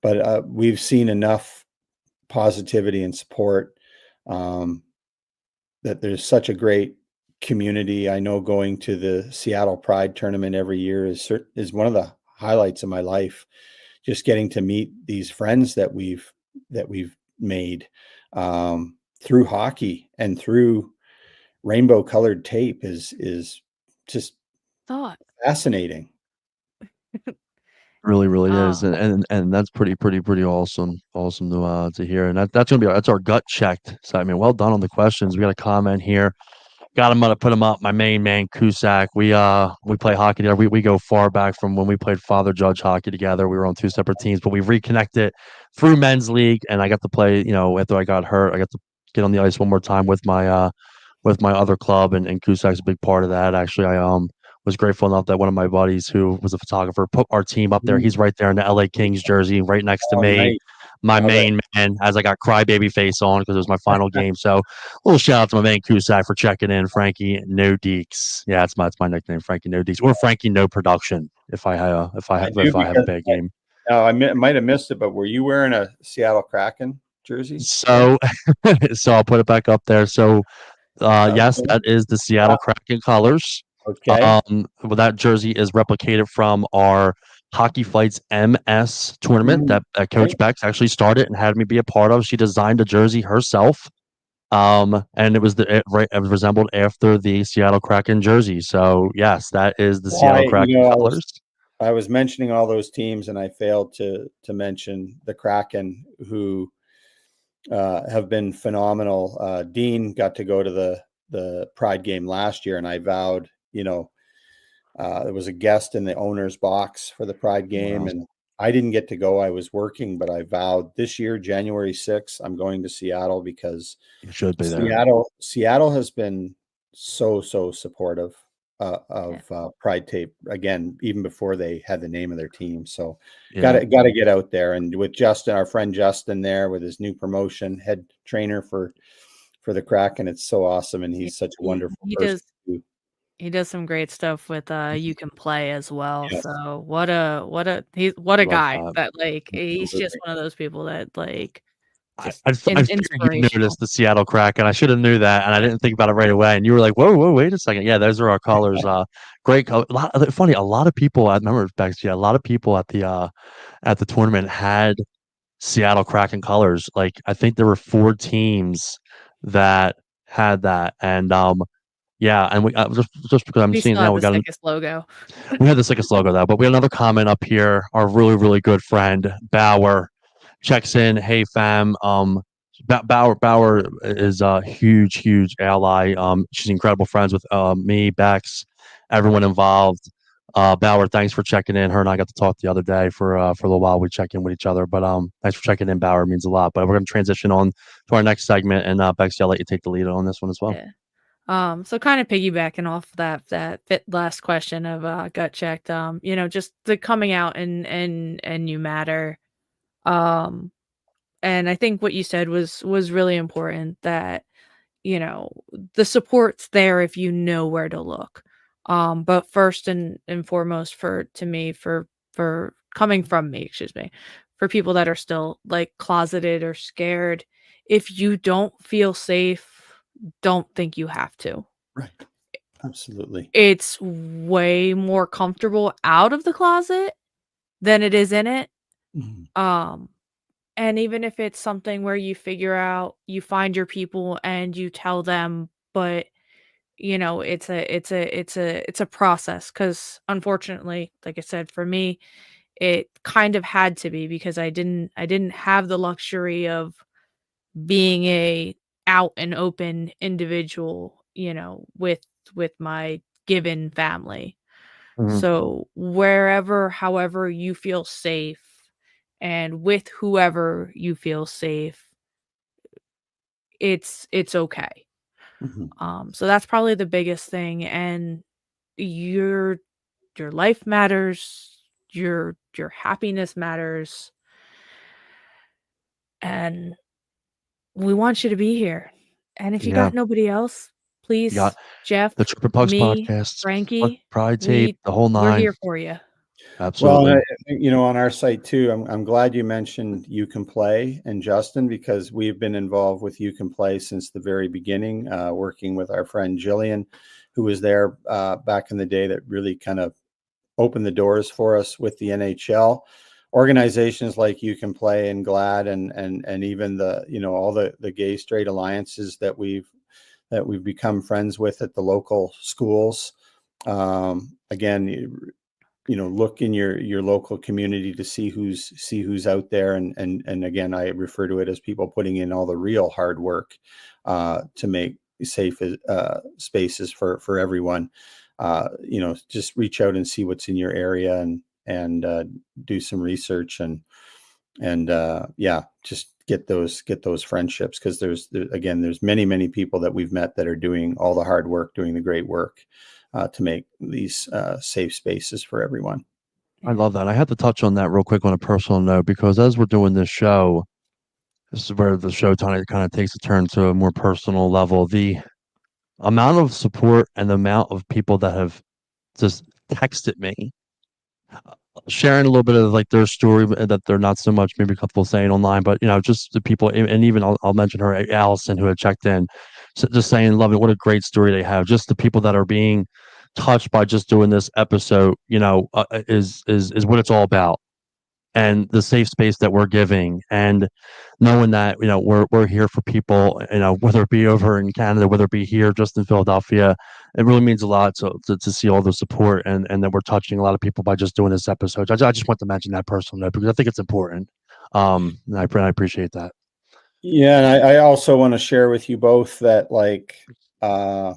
but we've seen enough positivity and support, um, that there's such a great community. I know going to the Seattle Pride tournament every year is one of the highlights of my life. Just getting to meet these friends that we've made, through hockey and through rainbow colored tape is just Thought. fascinating. Really, really is, Uh, and that's pretty awesome, awesome to hear, and that's our gut checked. So I mean, well done on the questions. We got a comment here. Got him up, put him up. My main man, Cusack. We play hockey together. We go far back from when we played Father Judge hockey together. We were on two separate teams, but we reconnected through men's league, and I got to play. After I got hurt, I got to get on the ice one more time with my other club, and Cusack's a big part of that. Actually, I was grateful enough that one of my buddies who was a photographer put our team up there. Mhm. He's right there in the LA Kings jersey, right next to Oh, me. nice. my All right. main man, as I got crybaby face on because it was my final game. So, a little shout out to my man Cusack for checking in. Frankie No Deeks. Yeah, it's my nickname, Frankie No Deeks, or Frankie No Production. If I have I do a because bad game. no, might have missed it, but were you wearing a Seattle Kraken jersey? So, so I'll put it back up there. So, yes, Okay. that is the Seattle Kraken colors. Okay. Well, that jersey is replicated from our Hockey Fights MS tournament Mhm. that Coach Bex actually started and had me be a part of. She designed the jersey herself, and it resembled after the Seattle Kraken jersey. So yes, that is the Seattle Kraken colors. I was mentioning all those teams, and I failed to mention the Kraken, who have been phenomenal. Dean got to go to the Pride game last year, and I vowed, there was a guest in the owner's box for the Pride game, Wow. and I didn't get to go. I was working, but I vowed this year, January 6th, I'm going to Seattle because You should be there. Seattle has been so supportive of Pride Tape again, even before they had the name of their team. So got to get out there, and with Justin, our friend Justin, there with his new promotion, head trainer for the Kraken, it's so awesome, and he's such a wonderful person. He does some great stuff with You Can Play as well. Yes. So what a guy that he's just Absolutely. one of those people that just I figured you inspirational. noticed the Seattle Kraken. I should have knew that, and I didn't think about it right away. And you were like, "Whoa, wait a second! Yeah, those are our colors. Great color. Funny, a lot of people. I remember back to a lot of people at the tournament had Seattle Kraken colors. Like I think there were 4 teams that had that, and yeah, and we just because I'm We seeing still now have we the got sickest logo. we had the sickest logo though, but we had another comment up here. Our really good friend Bauer checks in. Hey fam, Bauer is a huge ally. She's incredible friends with me, Bex, everyone involved. Bauer, thanks for checking in. Her and I got to talk the other day for a little while. We check in with each other, but thanks for checking in, Bauer. It means a lot. But we're gonna transition on to our next segment, and Bex, I'll let you take the lead on this one as well. Yeah. So kind of piggybacking off that last question of gut checked, just the coming out and you matter. And I think what you said was really important, that the support's there if you know where to look. But first and foremost, for coming from me, excuse me, for people that are still closeted or scared, if you don't feel safe, don't think you have to. Right. Absolutely. It's way more comfortable out of the closet than it is in it. Mhm. And even if it's something where you find your people and you tell them, but it's a process, because unfortunately, like I said, for me, it kind of had to be, because I didn't have the luxury of being a out and open individual, with my given family. Mhm. So however you feel safe, and with whoever you feel safe, it's okay. Mhm. So that's probably the biggest thing. And your life matters, your happiness matters, and we want you to be here. And if you Yeah, got nobody else, you got please, Jeff, the Triple Pucks me, podcast, Frankie, Pride Tape, the whole we're 9. here for you. Well, Absolutely. on our site too, I'm glad you mentioned You Can Play and Justin, because we've been involved with You Can Play since the very beginning, working with our friend Jillian, who was there back in the day, that really kind of opened the doors for us with the NHL. Organizations like You Can Play and GLAD, and even all the gay straight alliances that we've become friends with at the local schools. Again, look in your local community to see who's out there, and again, I refer to it as people putting in all the real hard work to make safe spaces for everyone. Just reach out and see what's in your area, and do some research, and yeah, just get those friendships, because there's many people that we've met that are doing all the hard work, doing the great work to make these safe spaces for everyone. I love that. I had to touch on that real quick on a personal note, because as we're doing this show, this is where the show kind of takes a turn to a more personal level. The amount of support and the amount of people that have just texted me sharing a little bit of like their story that they're not so much maybe comfortable saying online, but just the people, and even I'll mention her, Allison, who had checked in, so just saying, love it, what a great story they have. Just the people that are being touched by just doing this episode, is what it's all about, and the safe space that we're giving, and knowing that we're here for people, whether it be over in Canada, whether it be here just in Philadelphia. It really means a lot to see all the support, and that we're touching a lot of people by just doing this episode. I just want to mention that personally because I think it's important. And I appreciate that. Yeah, and I also want to share with you both that uh,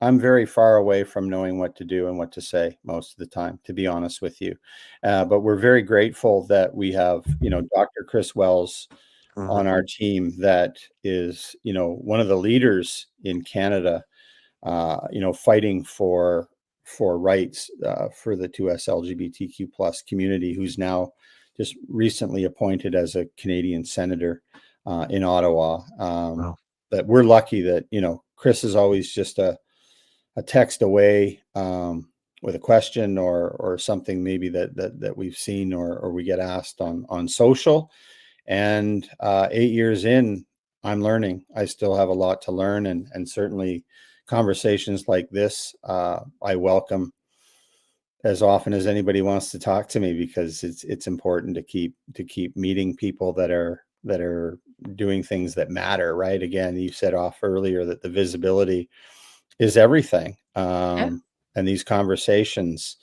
I'm very far away from knowing what to do and what to say most of the time, to be honest with you. But we're very grateful that we have, Dr. Chris Wells Uh-huh. on our team that is, one of the leaders in Canada, fighting for rights for the 2S LGBTQ plus community, who's now just recently appointed as a Canadian senator in Ottawa. Wow. That we're lucky that, Chris is always just a text away with a question or something maybe that we've seen or we get asked on social. And 8 years in, I'm learning. I still have a lot to learn, and certainly conversations like this, I welcome as often as anybody wants to talk to me, because it's important to keep meeting people that are doing things that matter. Right. Again, you said off earlier that the visibility is everything. Yeah. And these conversations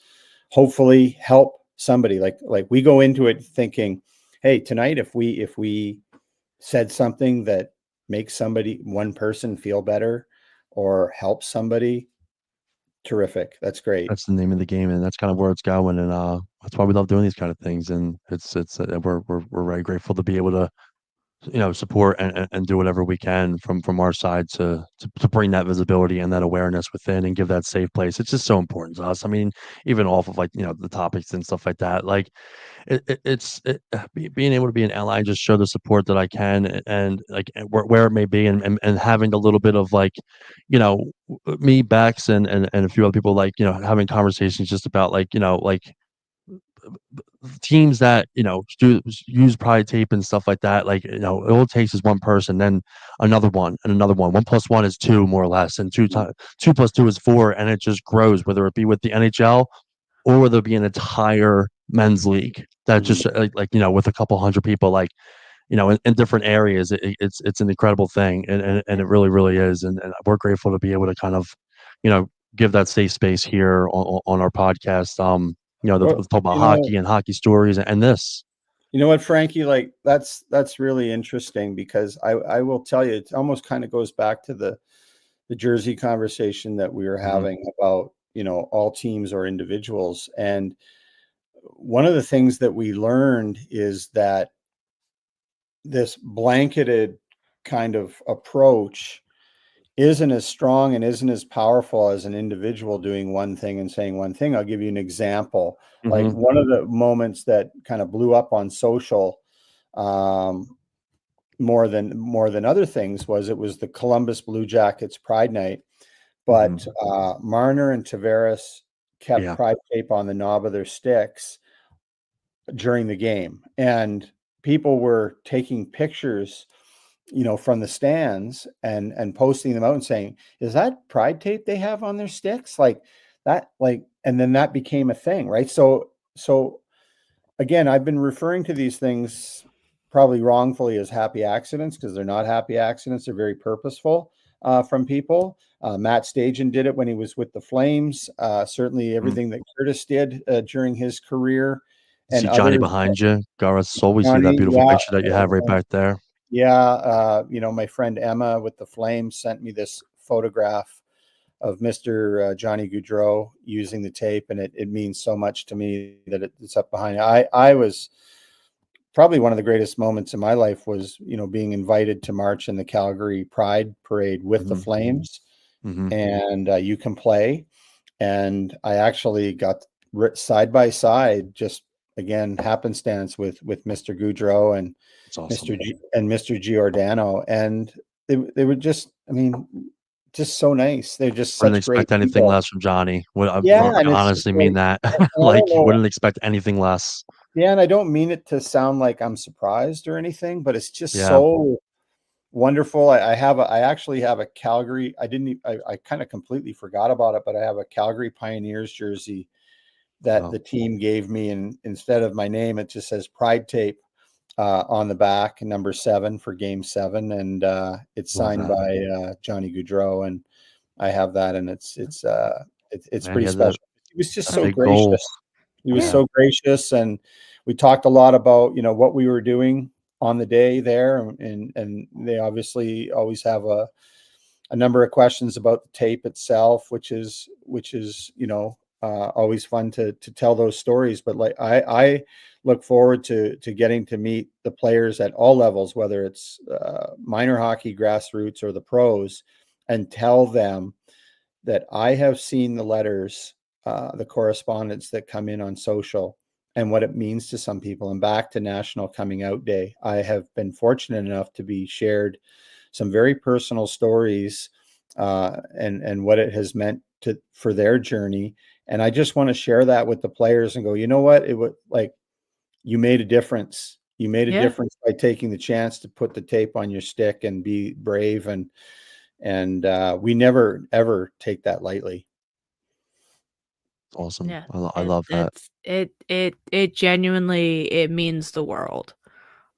hopefully help somebody. Like we go into it thinking, hey, tonight, if we said something that makes one person feel better or help somebody, terrific. That's great. That's the name of the game, and that's kind of where it's going. And that's why we love doing these kind of things. And it's we're very grateful to be able to support and do whatever we can from our side to bring that visibility and that awareness within and give that safe place. It's just so important to us. I mean, even off of like the topics and stuff like that, like being able to be an ally and just show the support that I can, and like where it may be, and having a little bit of like me, Bex, and a few other people, like having conversations just about like like teams that use Pride tape and stuff like that. Like all it takes is one person, then another one, and another one. 1+1 is 2, more or less, and 2+2 is 4, and it just grows. Whether it be with the NHL or whether it be an entire men's league that Mhm. just with a couple hundred people, like in different areas, it's an incredible thing, and it really is, and we're grateful to be able to kind of give that safe space here on our podcast. The Well, talk about hockey and hockey stories and this. you know what, Frankie, like that's really interesting, because I will tell you, it almost kind of goes back to the Jersey conversation that we were Mhm. having about, all teams or individuals. And one of the things that we learned is that this blanketed kind of approach isn't as strong and isn't as powerful as an individual doing one thing and saying one thing. I'll give you an example. Like Mhm. one of the moments that kind of blew up on social, um, more than other things, was it was the Columbus Blue Jackets Pride Night, but Mhm. Marner and Tavares kept Yeah. pride tape on the knob of their sticks during the game, and people were taking pictures, from the stands and posting them out and saying, "Is that pride tape they have on their sticks?" Like that, and then that became a thing, right? So again, I've been referring to these things probably wrongfully as happy accidents, because they're not happy accidents. They're very purposeful from people. Matt Stajan did it when he was with the Flames. Certainly, Mhm. everything that Curtis did during his career, and See Johnny others. behind you, Gareth Soul. We see that Johnny, beautiful yeah, picture that you have right back there. yeah. My friend Emma with the Flames sent me this photograph of Mr. Johnny Gaudreau using the tape, and it means so much to me that it's up behind. I was probably one of the greatest moments in my life was, being invited to march in the Calgary Pride Parade with the Mhm. Flames, Mhm. and you can play. And I actually got side by side, just again, happenstance with Mr. Goudreau and It's awesome. Mr. Giordano, and they were just, I mean, just so nice. They're just Wouldn't such great expect anything people. less from Johnny. Yeah, I and it's just honestly mean like, that. and I Like, don't you know. wouldn't expect anything less. Yeah, and I don't mean it to sound like I'm surprised or anything, but it's just Yeah. so wonderful. I actually have a Calgary. I kind of completely forgot about it, but I have a Calgary Pioneers jersey that Oh, the team gave me, and instead of my name, it just says Pride Tape on the back, number 7 for Game 7, and it's love signed that. by Johnny Goudreau, and I have that, and it's Man, he pretty has special. He was just a so big goal. gracious. He was Yeah. so gracious, and we talked a lot about, what we were doing on the day there, and they obviously always have a number of questions about the tape itself, which is always fun to tell those stories. But like I look forward to getting to meet the players at all levels, whether it's minor hockey, grassroots, or the pros, and tell them that I have seen the letters, the correspondence that come in on social, and what it means to some people. And back to National Coming Out Day, I have been fortunate enough to be shared some very personal stories, and what it has meant for their journey. And I just want to share that with the players and go, you know what? It would, like, you made a difference. You made a Yeah. difference by taking the chance to put the tape on your stick and be brave. And we never ever take that lightly. Awesome. Yeah. I love that. It genuinely, it means the world.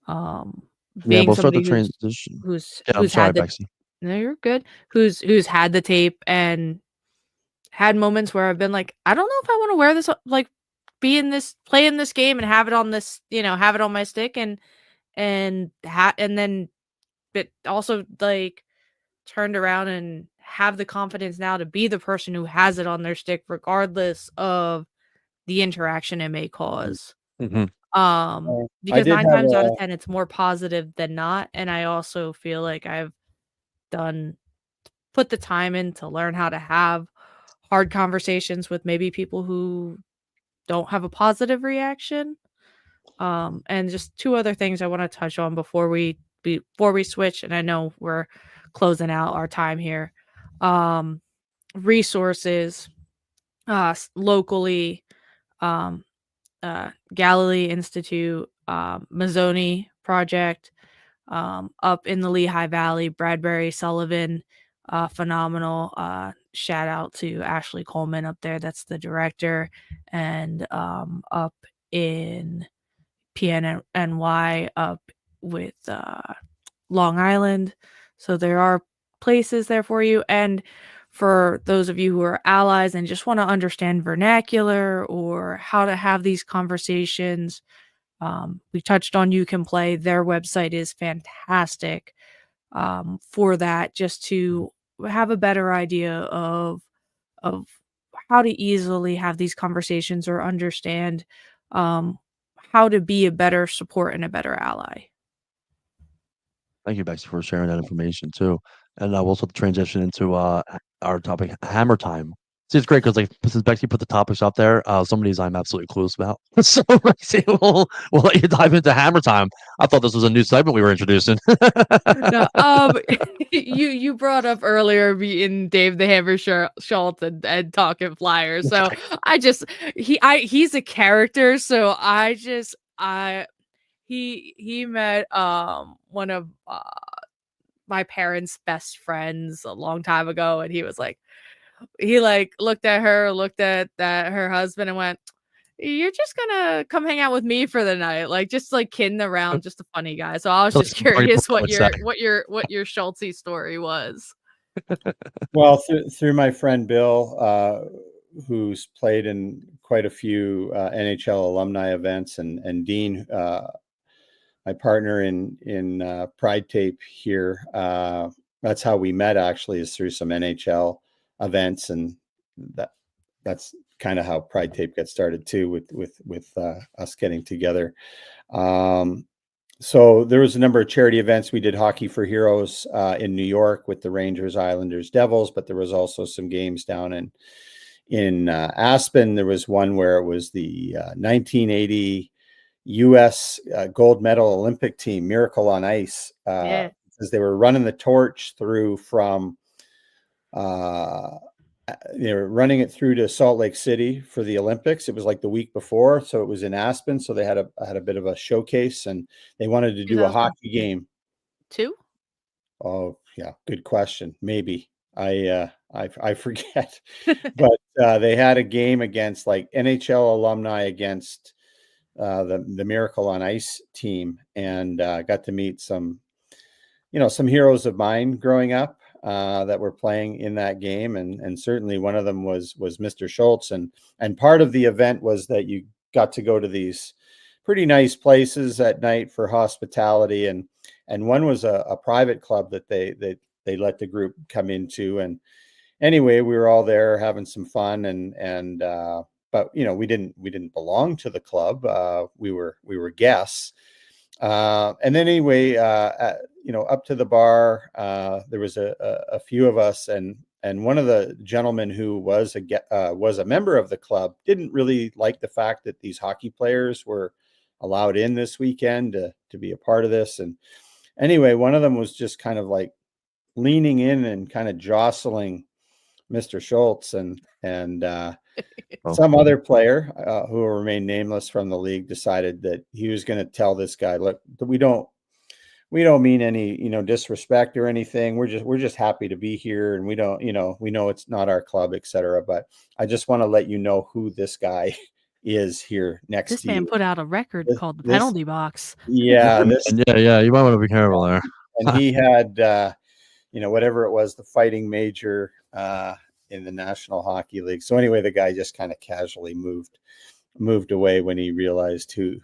Um, Yeah, being we'll start the somebody transition. Yeah, I'm who's sorry, had the Bexy. no, you're good. Who's had the tape and had moments where I've been like, I don't know if I want to wear this, like, be in this, play in this game and have it on this, have it on my stick, and then, but also, like, turned around and have the confidence now to be the person who has it on their stick regardless of the interaction it may cause. Hmm. I Because did 9 have times out of a 10 it's more positive than not, and I also feel like I've done put the time in to learn how to have hard conversations with maybe people who don't have a positive reaction. And just 2 other things I wanna touch on before we switch, and I know we're closing out our time here. Um, Resources, locally, um, Galilee Institute, Mazzoni Project, up in the Lehigh Valley, Bradbury Sullivan, phenomenal. Shout out to Ashley Coleman up there, that's the director, and up in PNNY up with Long Island. So there are places there for you. And for those of you who are allies and just want to understand vernacular or how to have these conversations, we touched on You Can Play. Their website is fantastic for that, just to have a better idea of how to easily have these conversations or understand um, how to be a better support and a better ally. Thank you, Bexy, for sharing that information too. And we'll sort of transition into our topic, Hammer Time. See, it's great because like since Bexy put the topics up there, some of these I'm absolutely clueless about. So Bexy, we'll let you dive into Hammer Time. I thought this was a new segment we were introducing. No, you brought up earlier meeting Dave the Hammer Schultz and talking Flyers. So he's a character. So he met one of my parents' best friends a long time ago, and he was like, he like looked at her, looked at that her husband, and went, "You're just gonna come hang out with me for the night," like just like kidding around, just a funny guy. So I was Like just Marty curious Bro would say. what your Schultze story was. Well, through my friend Bill, who's played in quite a few NHL alumni events, and Dean, my partner in Pride Tape here. That's how we met. Actually, is through some NHL events, and that's kind of how Pride Tape got started too, with us getting together. Um, so there was a number of charity events. We did Hockey for Heroes in New York with the Rangers, Islanders, Devils, but there was also some games down in Aspen. There was one where it was the 1980 U.S. Gold medal Olympic team, Miracle on Ice, Yeah. because they were running the torch through from they were running it through to Salt Lake City for the Olympics. It was like the week before, so it was in Aspen. So they had a bit of a showcase, and they wanted to do a hockey game. 2? Oh yeah, good question. Maybe I forget, but they had a game against like NHL alumni against the Miracle on Ice team, and got to meet some some heroes of mine growing up that were playing in that game, and certainly one of them was Mr. Schultz, and part of the event was that you got to go to these pretty nice places at night for hospitality, and one was a private club that they let the group come into, and anyway, we were all there having some fun, and but we didn't belong to the club. We were guests. And then anyway, up to the bar, there was a few of us, and one of the gentlemen who was a member of the club didn't really like the fact that these hockey players were allowed in this weekend to be a part of this. And anyway, one of them was just kind of like leaning in and kind of jostling Mr. Schultz, and some other player who will remain nameless from the league decided that he was going to tell this guy, look, we don't mean any disrespect or anything. We're just happy to be here, and we don't we know it's not our club, etc. But I just want to let you know who this guy is here next This to you. man put out a record called the penalty box. Yeah, yeah. You might want to be careful there. And he had whatever it was, the fighting major in the National Hockey League. So anyway, the guy just kind of casually moved away when he realized who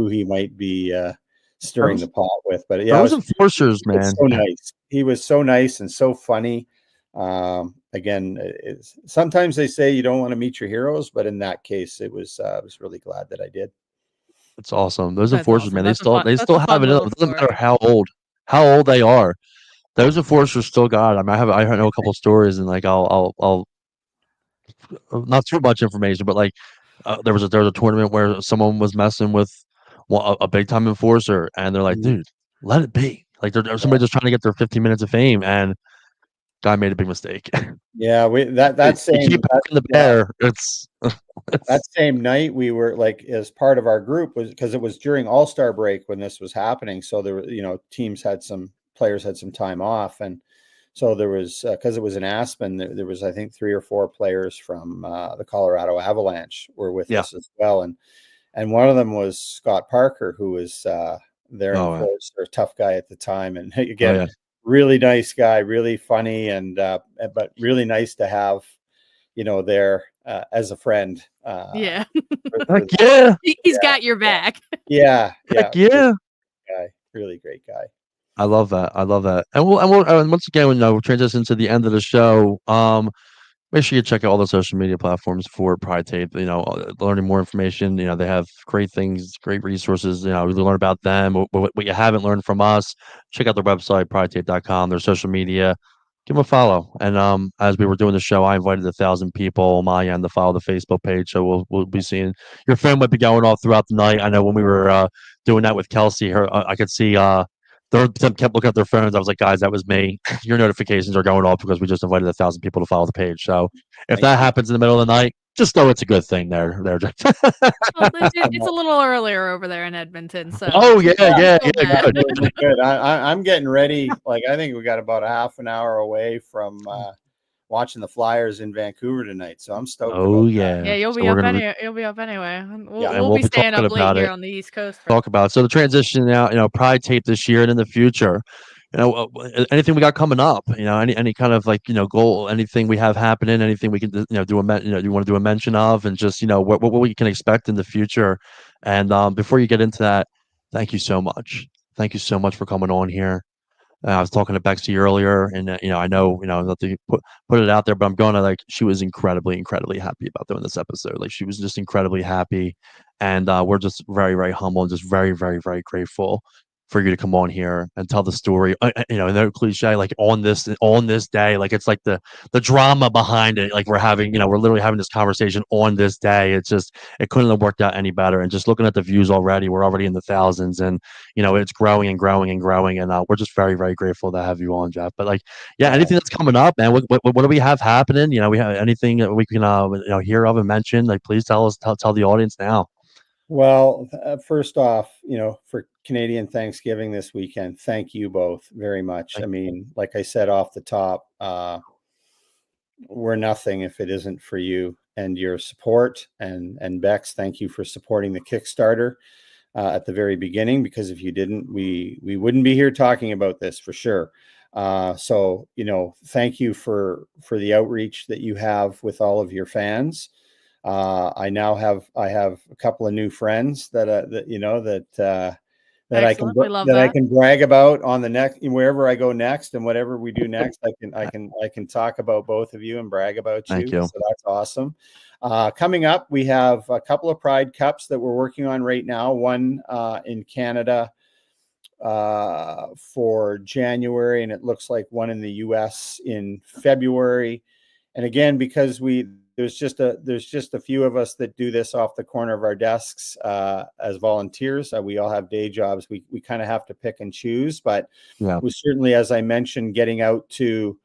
he might be stirring the pot with. But yeah, those enforcers, man, so nice. He was so nice and so funny. Again, sometimes they say you don't want to meet your heroes, but in that case, I was really glad that I did. It's awesome. Those That's enforcers, awesome. man, That's they still have it. It doesn't matter how old they are. Those enforcers still got it. I mean, I know a couple stories, and like I'll not too much information, but like there was a tournament where someone was messing with a big time enforcer, and they're like, dude, let it be. Like there's somebody just trying to get their 15 minutes of fame, and guy made a big mistake. Yeah, that same keep in the bear. It's that same night we were like, as part of our group, was because it was during All-Star break when this was happening. So there were, players had some time off, and so there was, because it was in Aspen, there was, I think, 3 or 4 players from the Colorado Avalanche were with us as well, and one of them was Scott Parker, who was their enforcer, tough guy at the time, and again, really nice guy, really funny, and but really nice to have, there as a friend. Yeah. He's got your back. Yeah. Really great guy. I love that. And once again, when we'll transition to the end of the show, make sure you check out all the social media platforms for Pride Tape. Learning more information. They have great things, great resources. You learn about them. What you haven't learned from us, check out their website, pridetape.com, their social media. Give them a follow. And as we were doing the show, I invited 1,000 people on my end to follow the Facebook page. So we'll be seeing your phone might be going off throughout the night. I know when we were doing that with Kelsey, I could see they kept looking at their phones. I was like, guys, that was me. Your notifications are going off because we just invited 1,000 people to follow the page. So if that happens in the middle of the night, just know it's a good thing there. Well, it's a little earlier over there in Edmonton. So good. Good. I'm getting ready. Like, I think we got about a half an hour away from watching the Flyers in Vancouver tonight. So I'm stoked. Yeah, you'll be up anyway. You'll be up anyway. We'll be staying up late here on the East Coast. Talk about so the transition now. Pride Tape this year and in the future. Anything we got coming up. Any kind of like goal, anything we have happening, anything we can do you want to do a mention of, and just what we can expect in the future. And before you get into that, thank you so much. Thank you so much for coming on here. I was talking to Bexy earlier, and I know not to put it out there, but I'm going to she was incredibly happy about doing this episode. Like, she was just incredibly happy, and we're just very, very humble and just very, very, very grateful. for you to come on here and tell the story. You know, no cliche, like on this day, like it's like the drama behind it. Like we're literally having this conversation on this day. It couldn't have worked out any better. And just looking at the views already, we're already in the thousands, and it's growing and growing and growing. And we're just very, very grateful to have you on, Jeff. But like, yeah, anything that's coming up, man. What do we have happening? We have anything that we can hear of and mention? Like, please tell the audience now. Well, first off, for Canadian Thanksgiving this weekend, thank you both very much. I mean, like I said off the top, we're nothing if it isn't for you and your support. And Bex, thank you for supporting the Kickstarter at the very beginning, because if you didn't, we wouldn't be here talking about this for sure. So, thank you for the outreach that you have with all of your fans. I have a couple of new friends that I can brag about on the next, wherever I go next, and whatever we do next, I can talk about both of you and brag about you. Thank you. So that's awesome. Coming up, we have a couple of Pride Cups that we're working on right now. One in Canada for January, and it looks like one in the US in February. And again, because there's just a few of us that do this off the corner of our desks as volunteers. We all have day jobs. We kind of have to pick and choose, but we certainly, as I mentioned, getting out to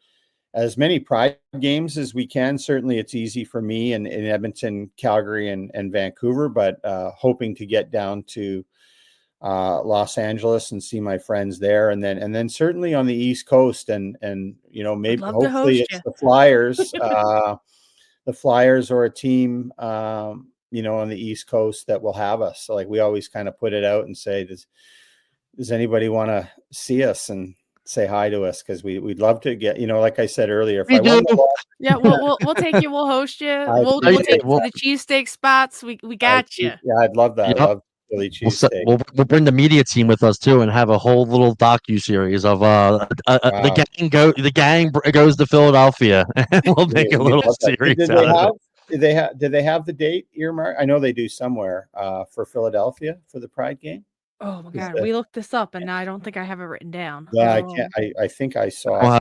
as many Pride games as we can. Certainly it's easy for me in Edmonton, Calgary, and Vancouver, but hoping to get down to Los Angeles and see my friends there, and then certainly on the East Coast, and maybe hopefully it's the Flyers, the Flyers or a team on the East Coast that will have us. So like we always kind of put it out and say, does anybody want to see us and say hi to us? Because we'd love to get, like I said earlier, if I won the yeah, we'll take you, we'll host you, we'll take you to the cheesesteak spots. We got you. Yeah, I'd love that. Yep. I love Philly cheesesteak. We'll bring the media team with us too, and have a whole little docu-series of Wow. the gang goes to Philadelphia, and we'll make a little series out of it. Did they have the date earmarked? I know they do somewhere for Philadelphia for the Pride game. Oh my God, we looked this up, and I don't think I have it written down. Yeah, I can't. I think I saw. I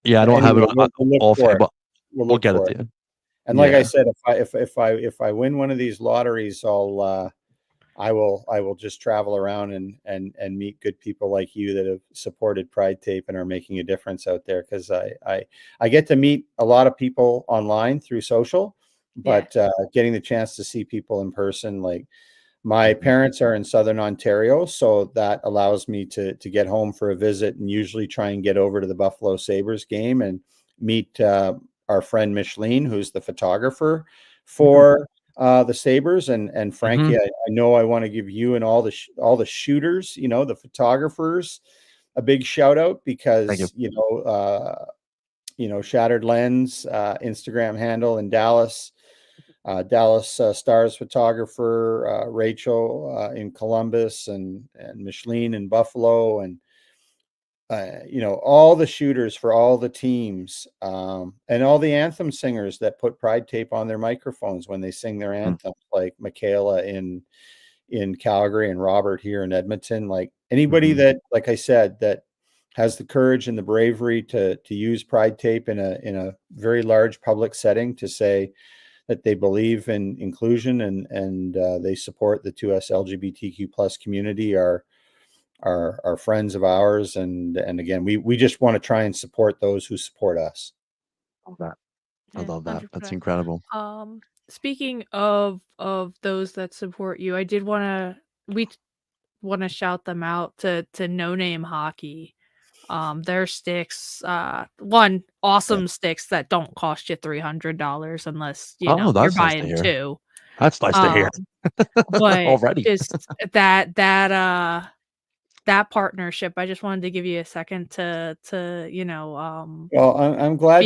don't have it. We'll get it to you. And like I said, if I win one of these lotteries, I will just travel around and meet good people like you that have supported Pride Tape and are making a difference out there. Because I get to meet a lot of people online through social, but getting the chance to see people in person, like my parents are in Southern Ontario, so that allows me to get home for a visit and usually try and get over to the Buffalo Sabres game and meet our friend Micheline, who's the photographer for the Sabres, and Frankie, I know I want to give you and all the shooters, the photographers, a big shout out, because Shattered Lens Instagram handle in Dallas, Stars photographer, Rachel in Columbus, and Micheline in Buffalo, and all the shooters for all the teams, and all the anthem singers that put Pride Tape on their microphones when they sing their anthems, like Michaela in Calgary and Robert here in Edmonton. Like anybody that, like I said, that has the courage and the bravery to use Pride Tape in a very large public setting to say that they believe in inclusion and they support the 2S LGBTQ plus community are friends of ours, and again, we just want to try and support those who support us. I love that. That's incredible. Speaking of those that support you, we want to shout them out to No Name Hockey. Their sticks, awesome sticks that don't cost you $300 unless you're buying two. That's nice to hear. But already, just that partnership, I just wanted to give you a second to well, I'm glad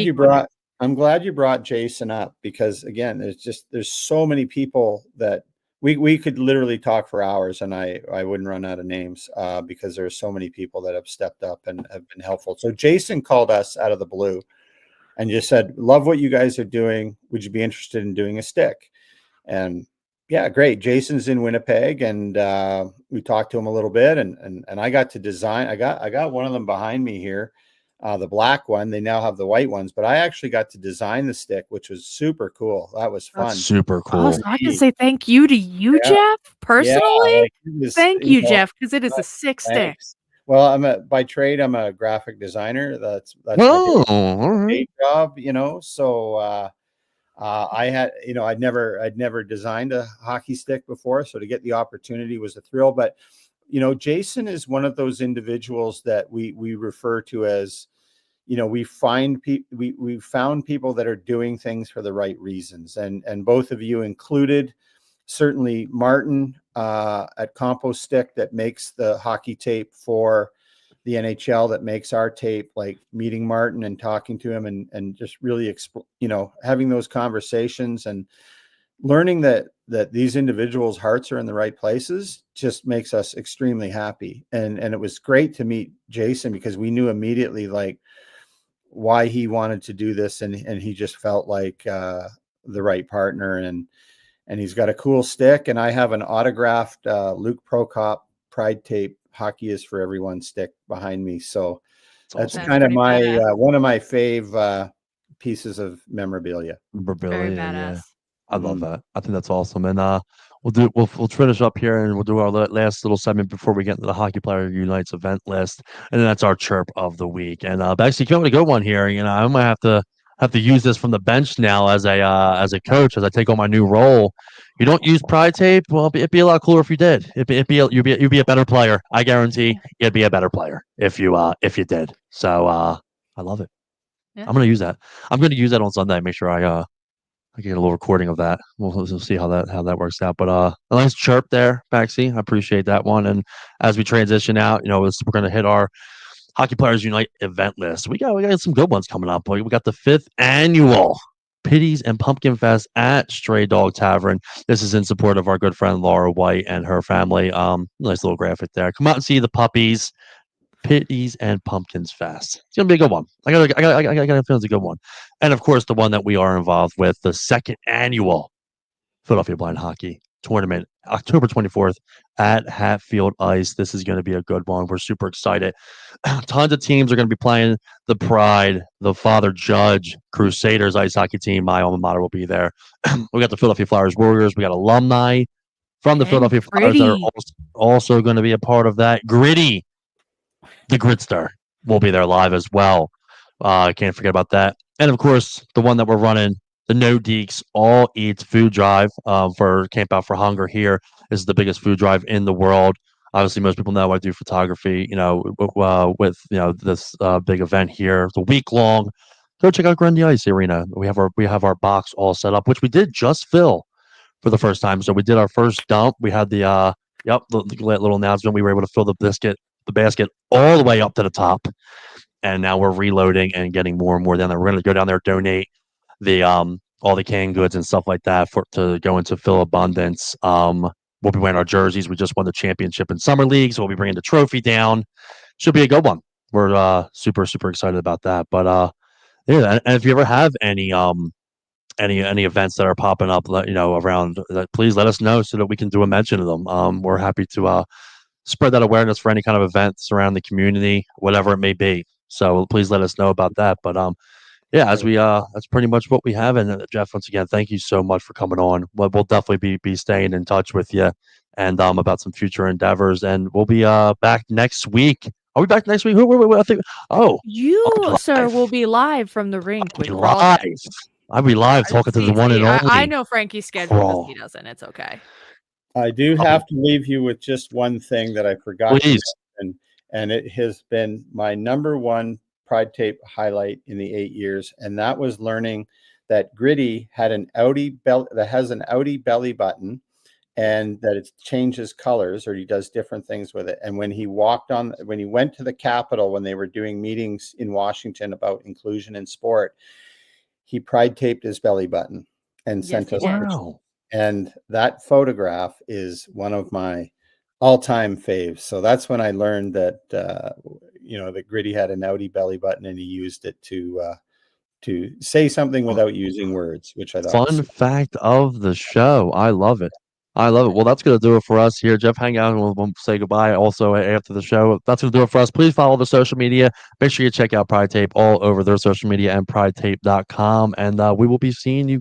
you brought Jason up, because again, there's so many people that we could literally talk for hours, and I wouldn't run out of names because there's so many people that have stepped up and have been helpful. So Jason called us out of the blue and just said, love what you guys are doing. Would you be interested in doing a stick? And Yeah, great. Jason's in Winnipeg, and we talked to him a little bit, and I got to design. I got one of them behind me here, the black one. They now have the white ones, but I actually got to design the stick, which was super cool. That was That's fun. super Oh, so cool. I can say thank you to you, Yeah, Jeff, yeah. personally? Like it was, Thank you, Jeff, because it is a sick stick. thanks. Well, by trade, I'm a graphic designer. That's my Oh, all right. day job, So I had, I'd never designed a hockey stick before, so to get the opportunity was a thrill. But Jason is one of those individuals that we refer to as, we found people that are doing things for the right reasons, and both of you included. Certainly Martin at Compost Stick, that makes the hockey tape for the NHL, that makes our tape, like meeting Martin and talking to him, and just really having those conversations and learning that these individuals' hearts are in the right places just makes us extremely happy. And it was great to meet Jason, because we knew immediately like why he wanted to do this, and he just felt like the right partner. And he's got a cool stick, and I have an autographed Luke Prokop Pride Tape "Hockey is for Everyone" stick behind me. So That's that's awesome. That's kind of pretty my badass. one of my fave pieces of memorabilia. Very Memorabilia, yeah. badass. I love Mhm. that. I think that's awesome. And we'll finish up here, and we'll do our last little segment before we get into the Hockey Player Unites event list, and then that's our chirp of the week. And Bexy, you came up with a good one here. I might have to use this from the bench now as a coach, as I take on my new role. You don't use Pride tape? Well, it'd be a lot cooler if you did. You'd be a better player. I guarantee you'd be a better player if you did. So I love it. Yeah. I'm gonna use that. I'm gonna use that on Sunday. Make sure I get a little recording of that. We'll see how that works out. But a nice chirp there, Maxie. I appreciate that one. And as we transition out, we're going to hit our Hockey Players Unite event list. We got some good ones coming up. We got the 5th annual Pitties and Pumpkin Fest at Stray Dog Tavern. This is in support of our good friend Laura White and her family. Nice little graphic there. Come out and see the puppies. Pitties and Pumpkins Fest. It's gonna be a good one. I got a feeling it's a good one. And of course, the one that we are involved with, the 2nd annual Philadelphia Blind Hockey Tournament, October 24th at Hatfield Ice. This is going to be a good one. We're super excited. Tons of teams are going to be playing. The Pride, the Father Judge, Crusaders ice hockey team, my alma mater, will be there. We got the Philadelphia Flyers Warriors. We got alumni from the And Philadelphia Flyers that are Gritty. also going to be a part of that. Gritty, the Gritster, will be there live as well. I can't forget about that. And of course, the one that we're running, the No Deeks All Eats food drive for Camp Out for Hunger here. This is the biggest food drive in the world. Obviously, most people know I do photography, with this big event here. It's a week long. Go check out Grundy Ice Arena. We have our box all set up, which we did just fill for the first time. So we did our first dump. We had the little announcement. We were able to fill the basket all the way up to the top, and now we're reloading and getting more and more down there. We're going to go down there, donate the all the canned goods and stuff like that to go into Fill Abundance. We'll be wearing our jerseys. We just won the championship in summer league, so we'll be bringing the trophy down. Should be a good one. We're super excited about that. But yeah, and if you ever have any events that are popping up, around, please let us know so that we can do a mention of them. We're happy to spread that awareness for any kind of events around the community, whatever it may be. So please let us know about that. But yeah, that's pretty much what we have. And Jeff, once again, thank you so much for coming on. We'll definitely be staying in touch with you, and about some future endeavors. And we'll be back next week. Are we back next week? Wait, I think. Oh, You, I'll be sir, live. will be live from the rink I'll be with Crawlton. live. I'll be live talking to the one and I only know Frankie's schedule because Crawl. he doesn't. It's okay. I do I'll be, have to leave you with just one thing that I forgot to please. mention, and it has been my number one Pride Tape highlight in the 8 years, and that was learning that Gritty had an Audi that has an Audi belly button, and that it changes colors, or he does different things with it. And when he went to the Capitol, when they were doing meetings in Washington about inclusion in sport, he Pride taped his belly button and Yes, sent he us did. pictures. Wow. And that photograph is one of my all-time faves. So that's when I learned that that Gritty had an Audi belly button, and he used it to say something without using words, which I thought was Fun super. fact of the show. I love it. I love it. Well, that's going to do it for us here. Jeff, hang out and we'll say goodbye also after the show. That's going to do it for us. Please follow the social media. Make sure you check out Pride Tape all over their social media and pridetape.com. And we will be seeing you